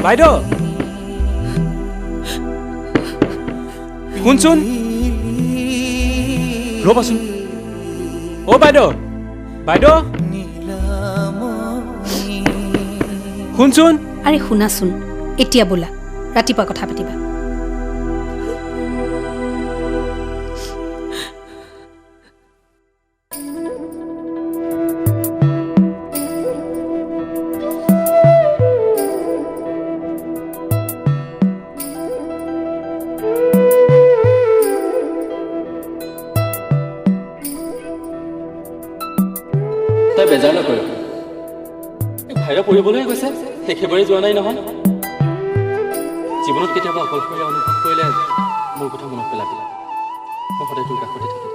বাইদেউ শুনচোন, ৰ'বাচোন। অ' বাইদেউ বাইদেউ শুনচোন। আৰে শুনাচোন, এতিয়া বোলা ৰাতিপুৱা কথা পাতিবা। তই বেজাৰ নকৰিব, ভাইৰা পঢ়িবলৈ গৈছে, একেবাৰে যোৱা নাই নহয়। জীৱনত কেতিয়াবা অকলশৰীয়া অনুভৱ কৰিলে মোৰ কথা মনত পেলাবি, মই সদায় তোৰ কাষতে থাকিম।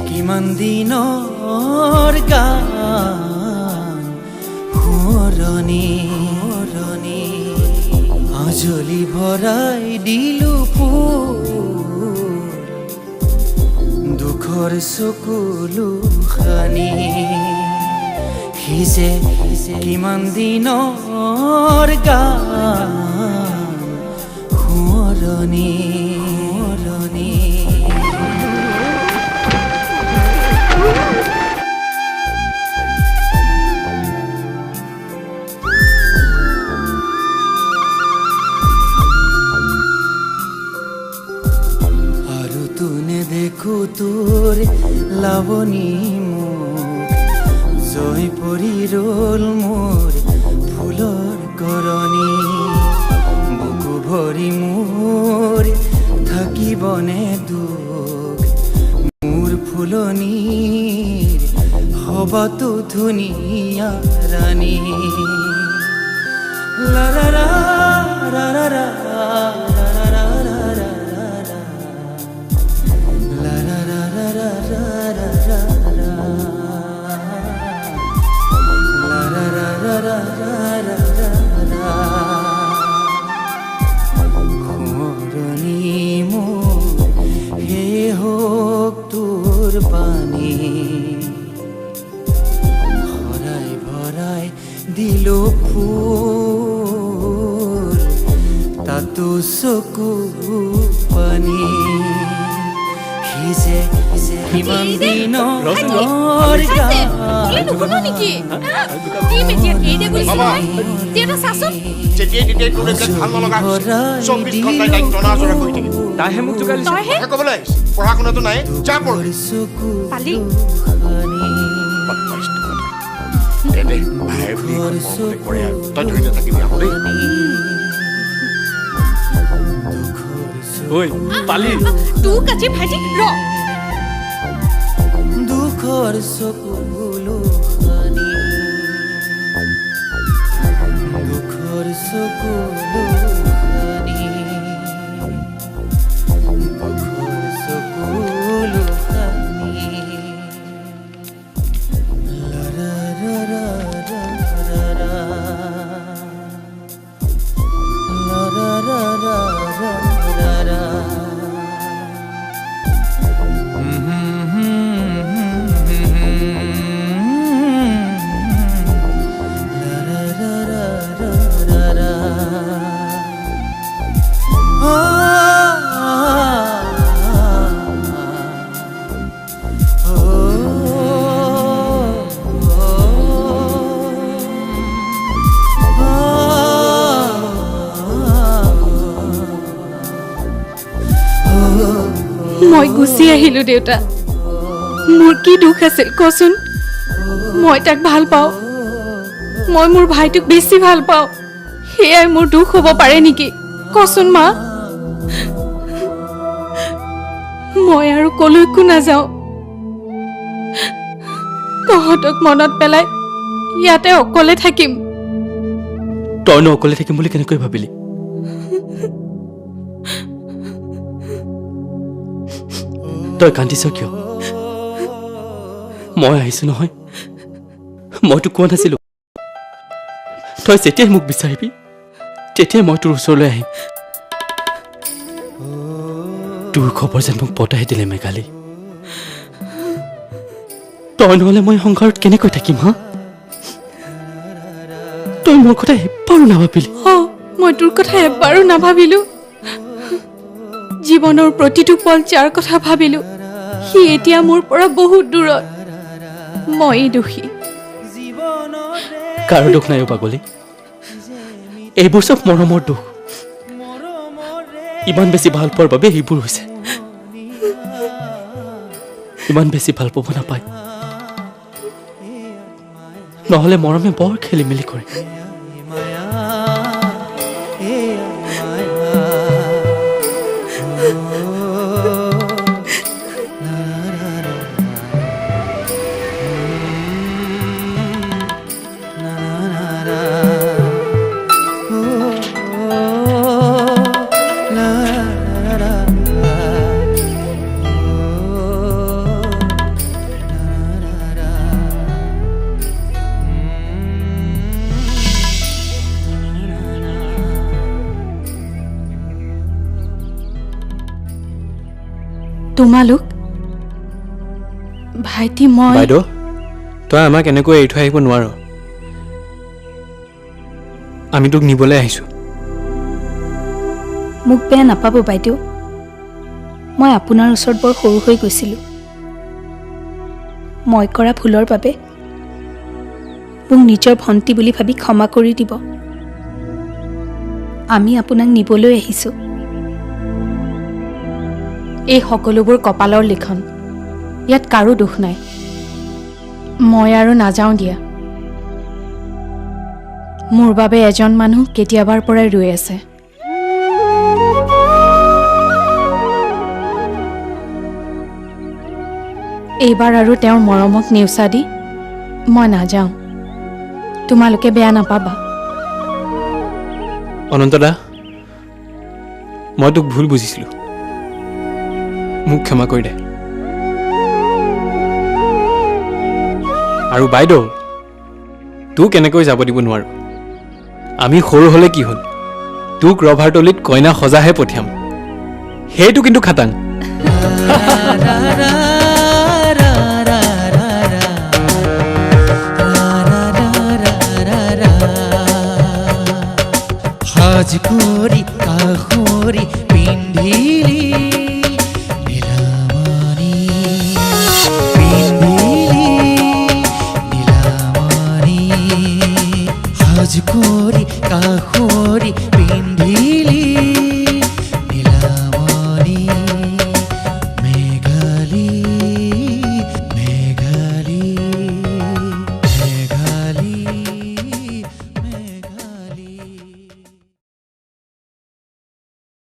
কিমান দিনৰ গান সোঁৱৰণি আজলি ভৰাই দিলো ফুল দুখৰ চকুলো খানি সিজে কিমান দিনৰ গান সোঁৱৰণি আৰু তুনে দেখো তোৰ লাৱনী মোক জয় পৰি ৰল মোৰ ফুলৰ কৰণী বুকু ভৰি মোৰ থাকিবনে দুখ মোৰ ফুলনিৰ হবাতো ধুনীয়া ৰাণী লা লা লা লা লা লা পানী ভৰাই ভৰাই দিলো ফুল তাতো চকু পানী সিজে কিমান দিনৰ তাইহে মোক যোগাই দিছে। ক'বলৈ পঢ়া শুনাটো নাই যা পঢ় তই ধৰি নাথাকিবি আকৌ দেই ঐ পালি তোক আজি ভাইটি ৰ দুখৰ চকুলো খানি দুখৰ চকুলো খানি গুচি আহিলোঁ দেউতা। মোৰ কি দুখ আছিল কচোন? মই তাক ভাল পাওঁ, মই মোৰ ভাইটোক বেছি ভাল পাওঁ, সেয়াই মোৰ দুখ হ'ব পাৰে নেকি কচোন মা? মই আৰু কলৈকো নাযাওঁ, তহঁতক মনত পেলাই ইয়াতে অকলে থাকিম। তইনো অকলে থাকিম বুলি কেনেকৈ ভাবিলি? তই কান্দিছ কিয়? মই আহিছো নহয়, মইতো কোৱা নাছিলো তই যেতিয়াই মোক বিচাৰিবি তেতিয়াই মই তোৰ ওচৰলৈ আহিম। তোৰ খবৰ যেন মোক পতাই দিলে মেঘালী। তই নহ'লে মই সংসাৰত কেনেকৈ থাকিম হা? তই মোৰ কথা এবাৰো নাভাবিলি? মই তোৰ কথা এবাৰো নাভাবিলো। জীৱনৰ প্ৰতিটো পল যাৰ কথা ভাবিলো সি এতিয়া মোৰ পৰা বহুত দূৰত। মই দোষী। কাৰো দুখ নাই পাগলী, এইবোৰ চব মৰমৰ দুখ। ইমান বেছি ভাল পোৱাৰ বাবে এইবোৰ হৈছে। ইমান বেছি ভাল পাব নাপায়, নহ'লে মৰমে বৰ খেলি মেলি কৰে। তোমালোক ভাইটি মই বাইদেউ, তই আমাক এনেকৈ এৰি থৈ আহিব নোৱাৰ। আমি তোক নিবলৈ আহিছোঁ। মোক বেয়া নাপাব বাইদেউ, মই আপোনাৰ ওচৰত বৰ সৰু হৈ গৈছিলোঁ। মই কৰা ভুলৰ বাবে মোক নিজৰ ভণ্টি বুলি ভাবি ক্ষমা কৰি দিব। আমি আপোনাক নিবলৈ আহিছোঁ। এই সকলোবোৰ কপালৰ লিখন, ইয়াত কাৰো দুখ নাই। মই আৰু নাযাওঁ দিয়া। মোৰ বাবে এজন মানুহ কেতিয়াবাৰ পৰাই ৰৈ আছে। এইবাৰ আৰু তেওঁৰ মৰমক নেওচা দি মই নাযাওঁ। তোমালোকে বেয়া নাপাবা। অনন্ত দা, মই তোক ভুল বুজিছিলোঁ, মোক ক্ষমা কৰি দে। আৰু বাইদেউ, তোক কেনেকৈ যাব দিব নোৱাৰো। আমি সৰু হ'লে কি হ'ল, তোক ৰভাৰতলিত কইনা সজাহে পঠিয়াম। সেইটো কিন্তু খাটাং। সাজ কৰি কাষৰি পিন্ধিলি নীলামণি, পিন্ধিলি নীলামণি, সাজ কৰি কাষৰি পিন্ধিলি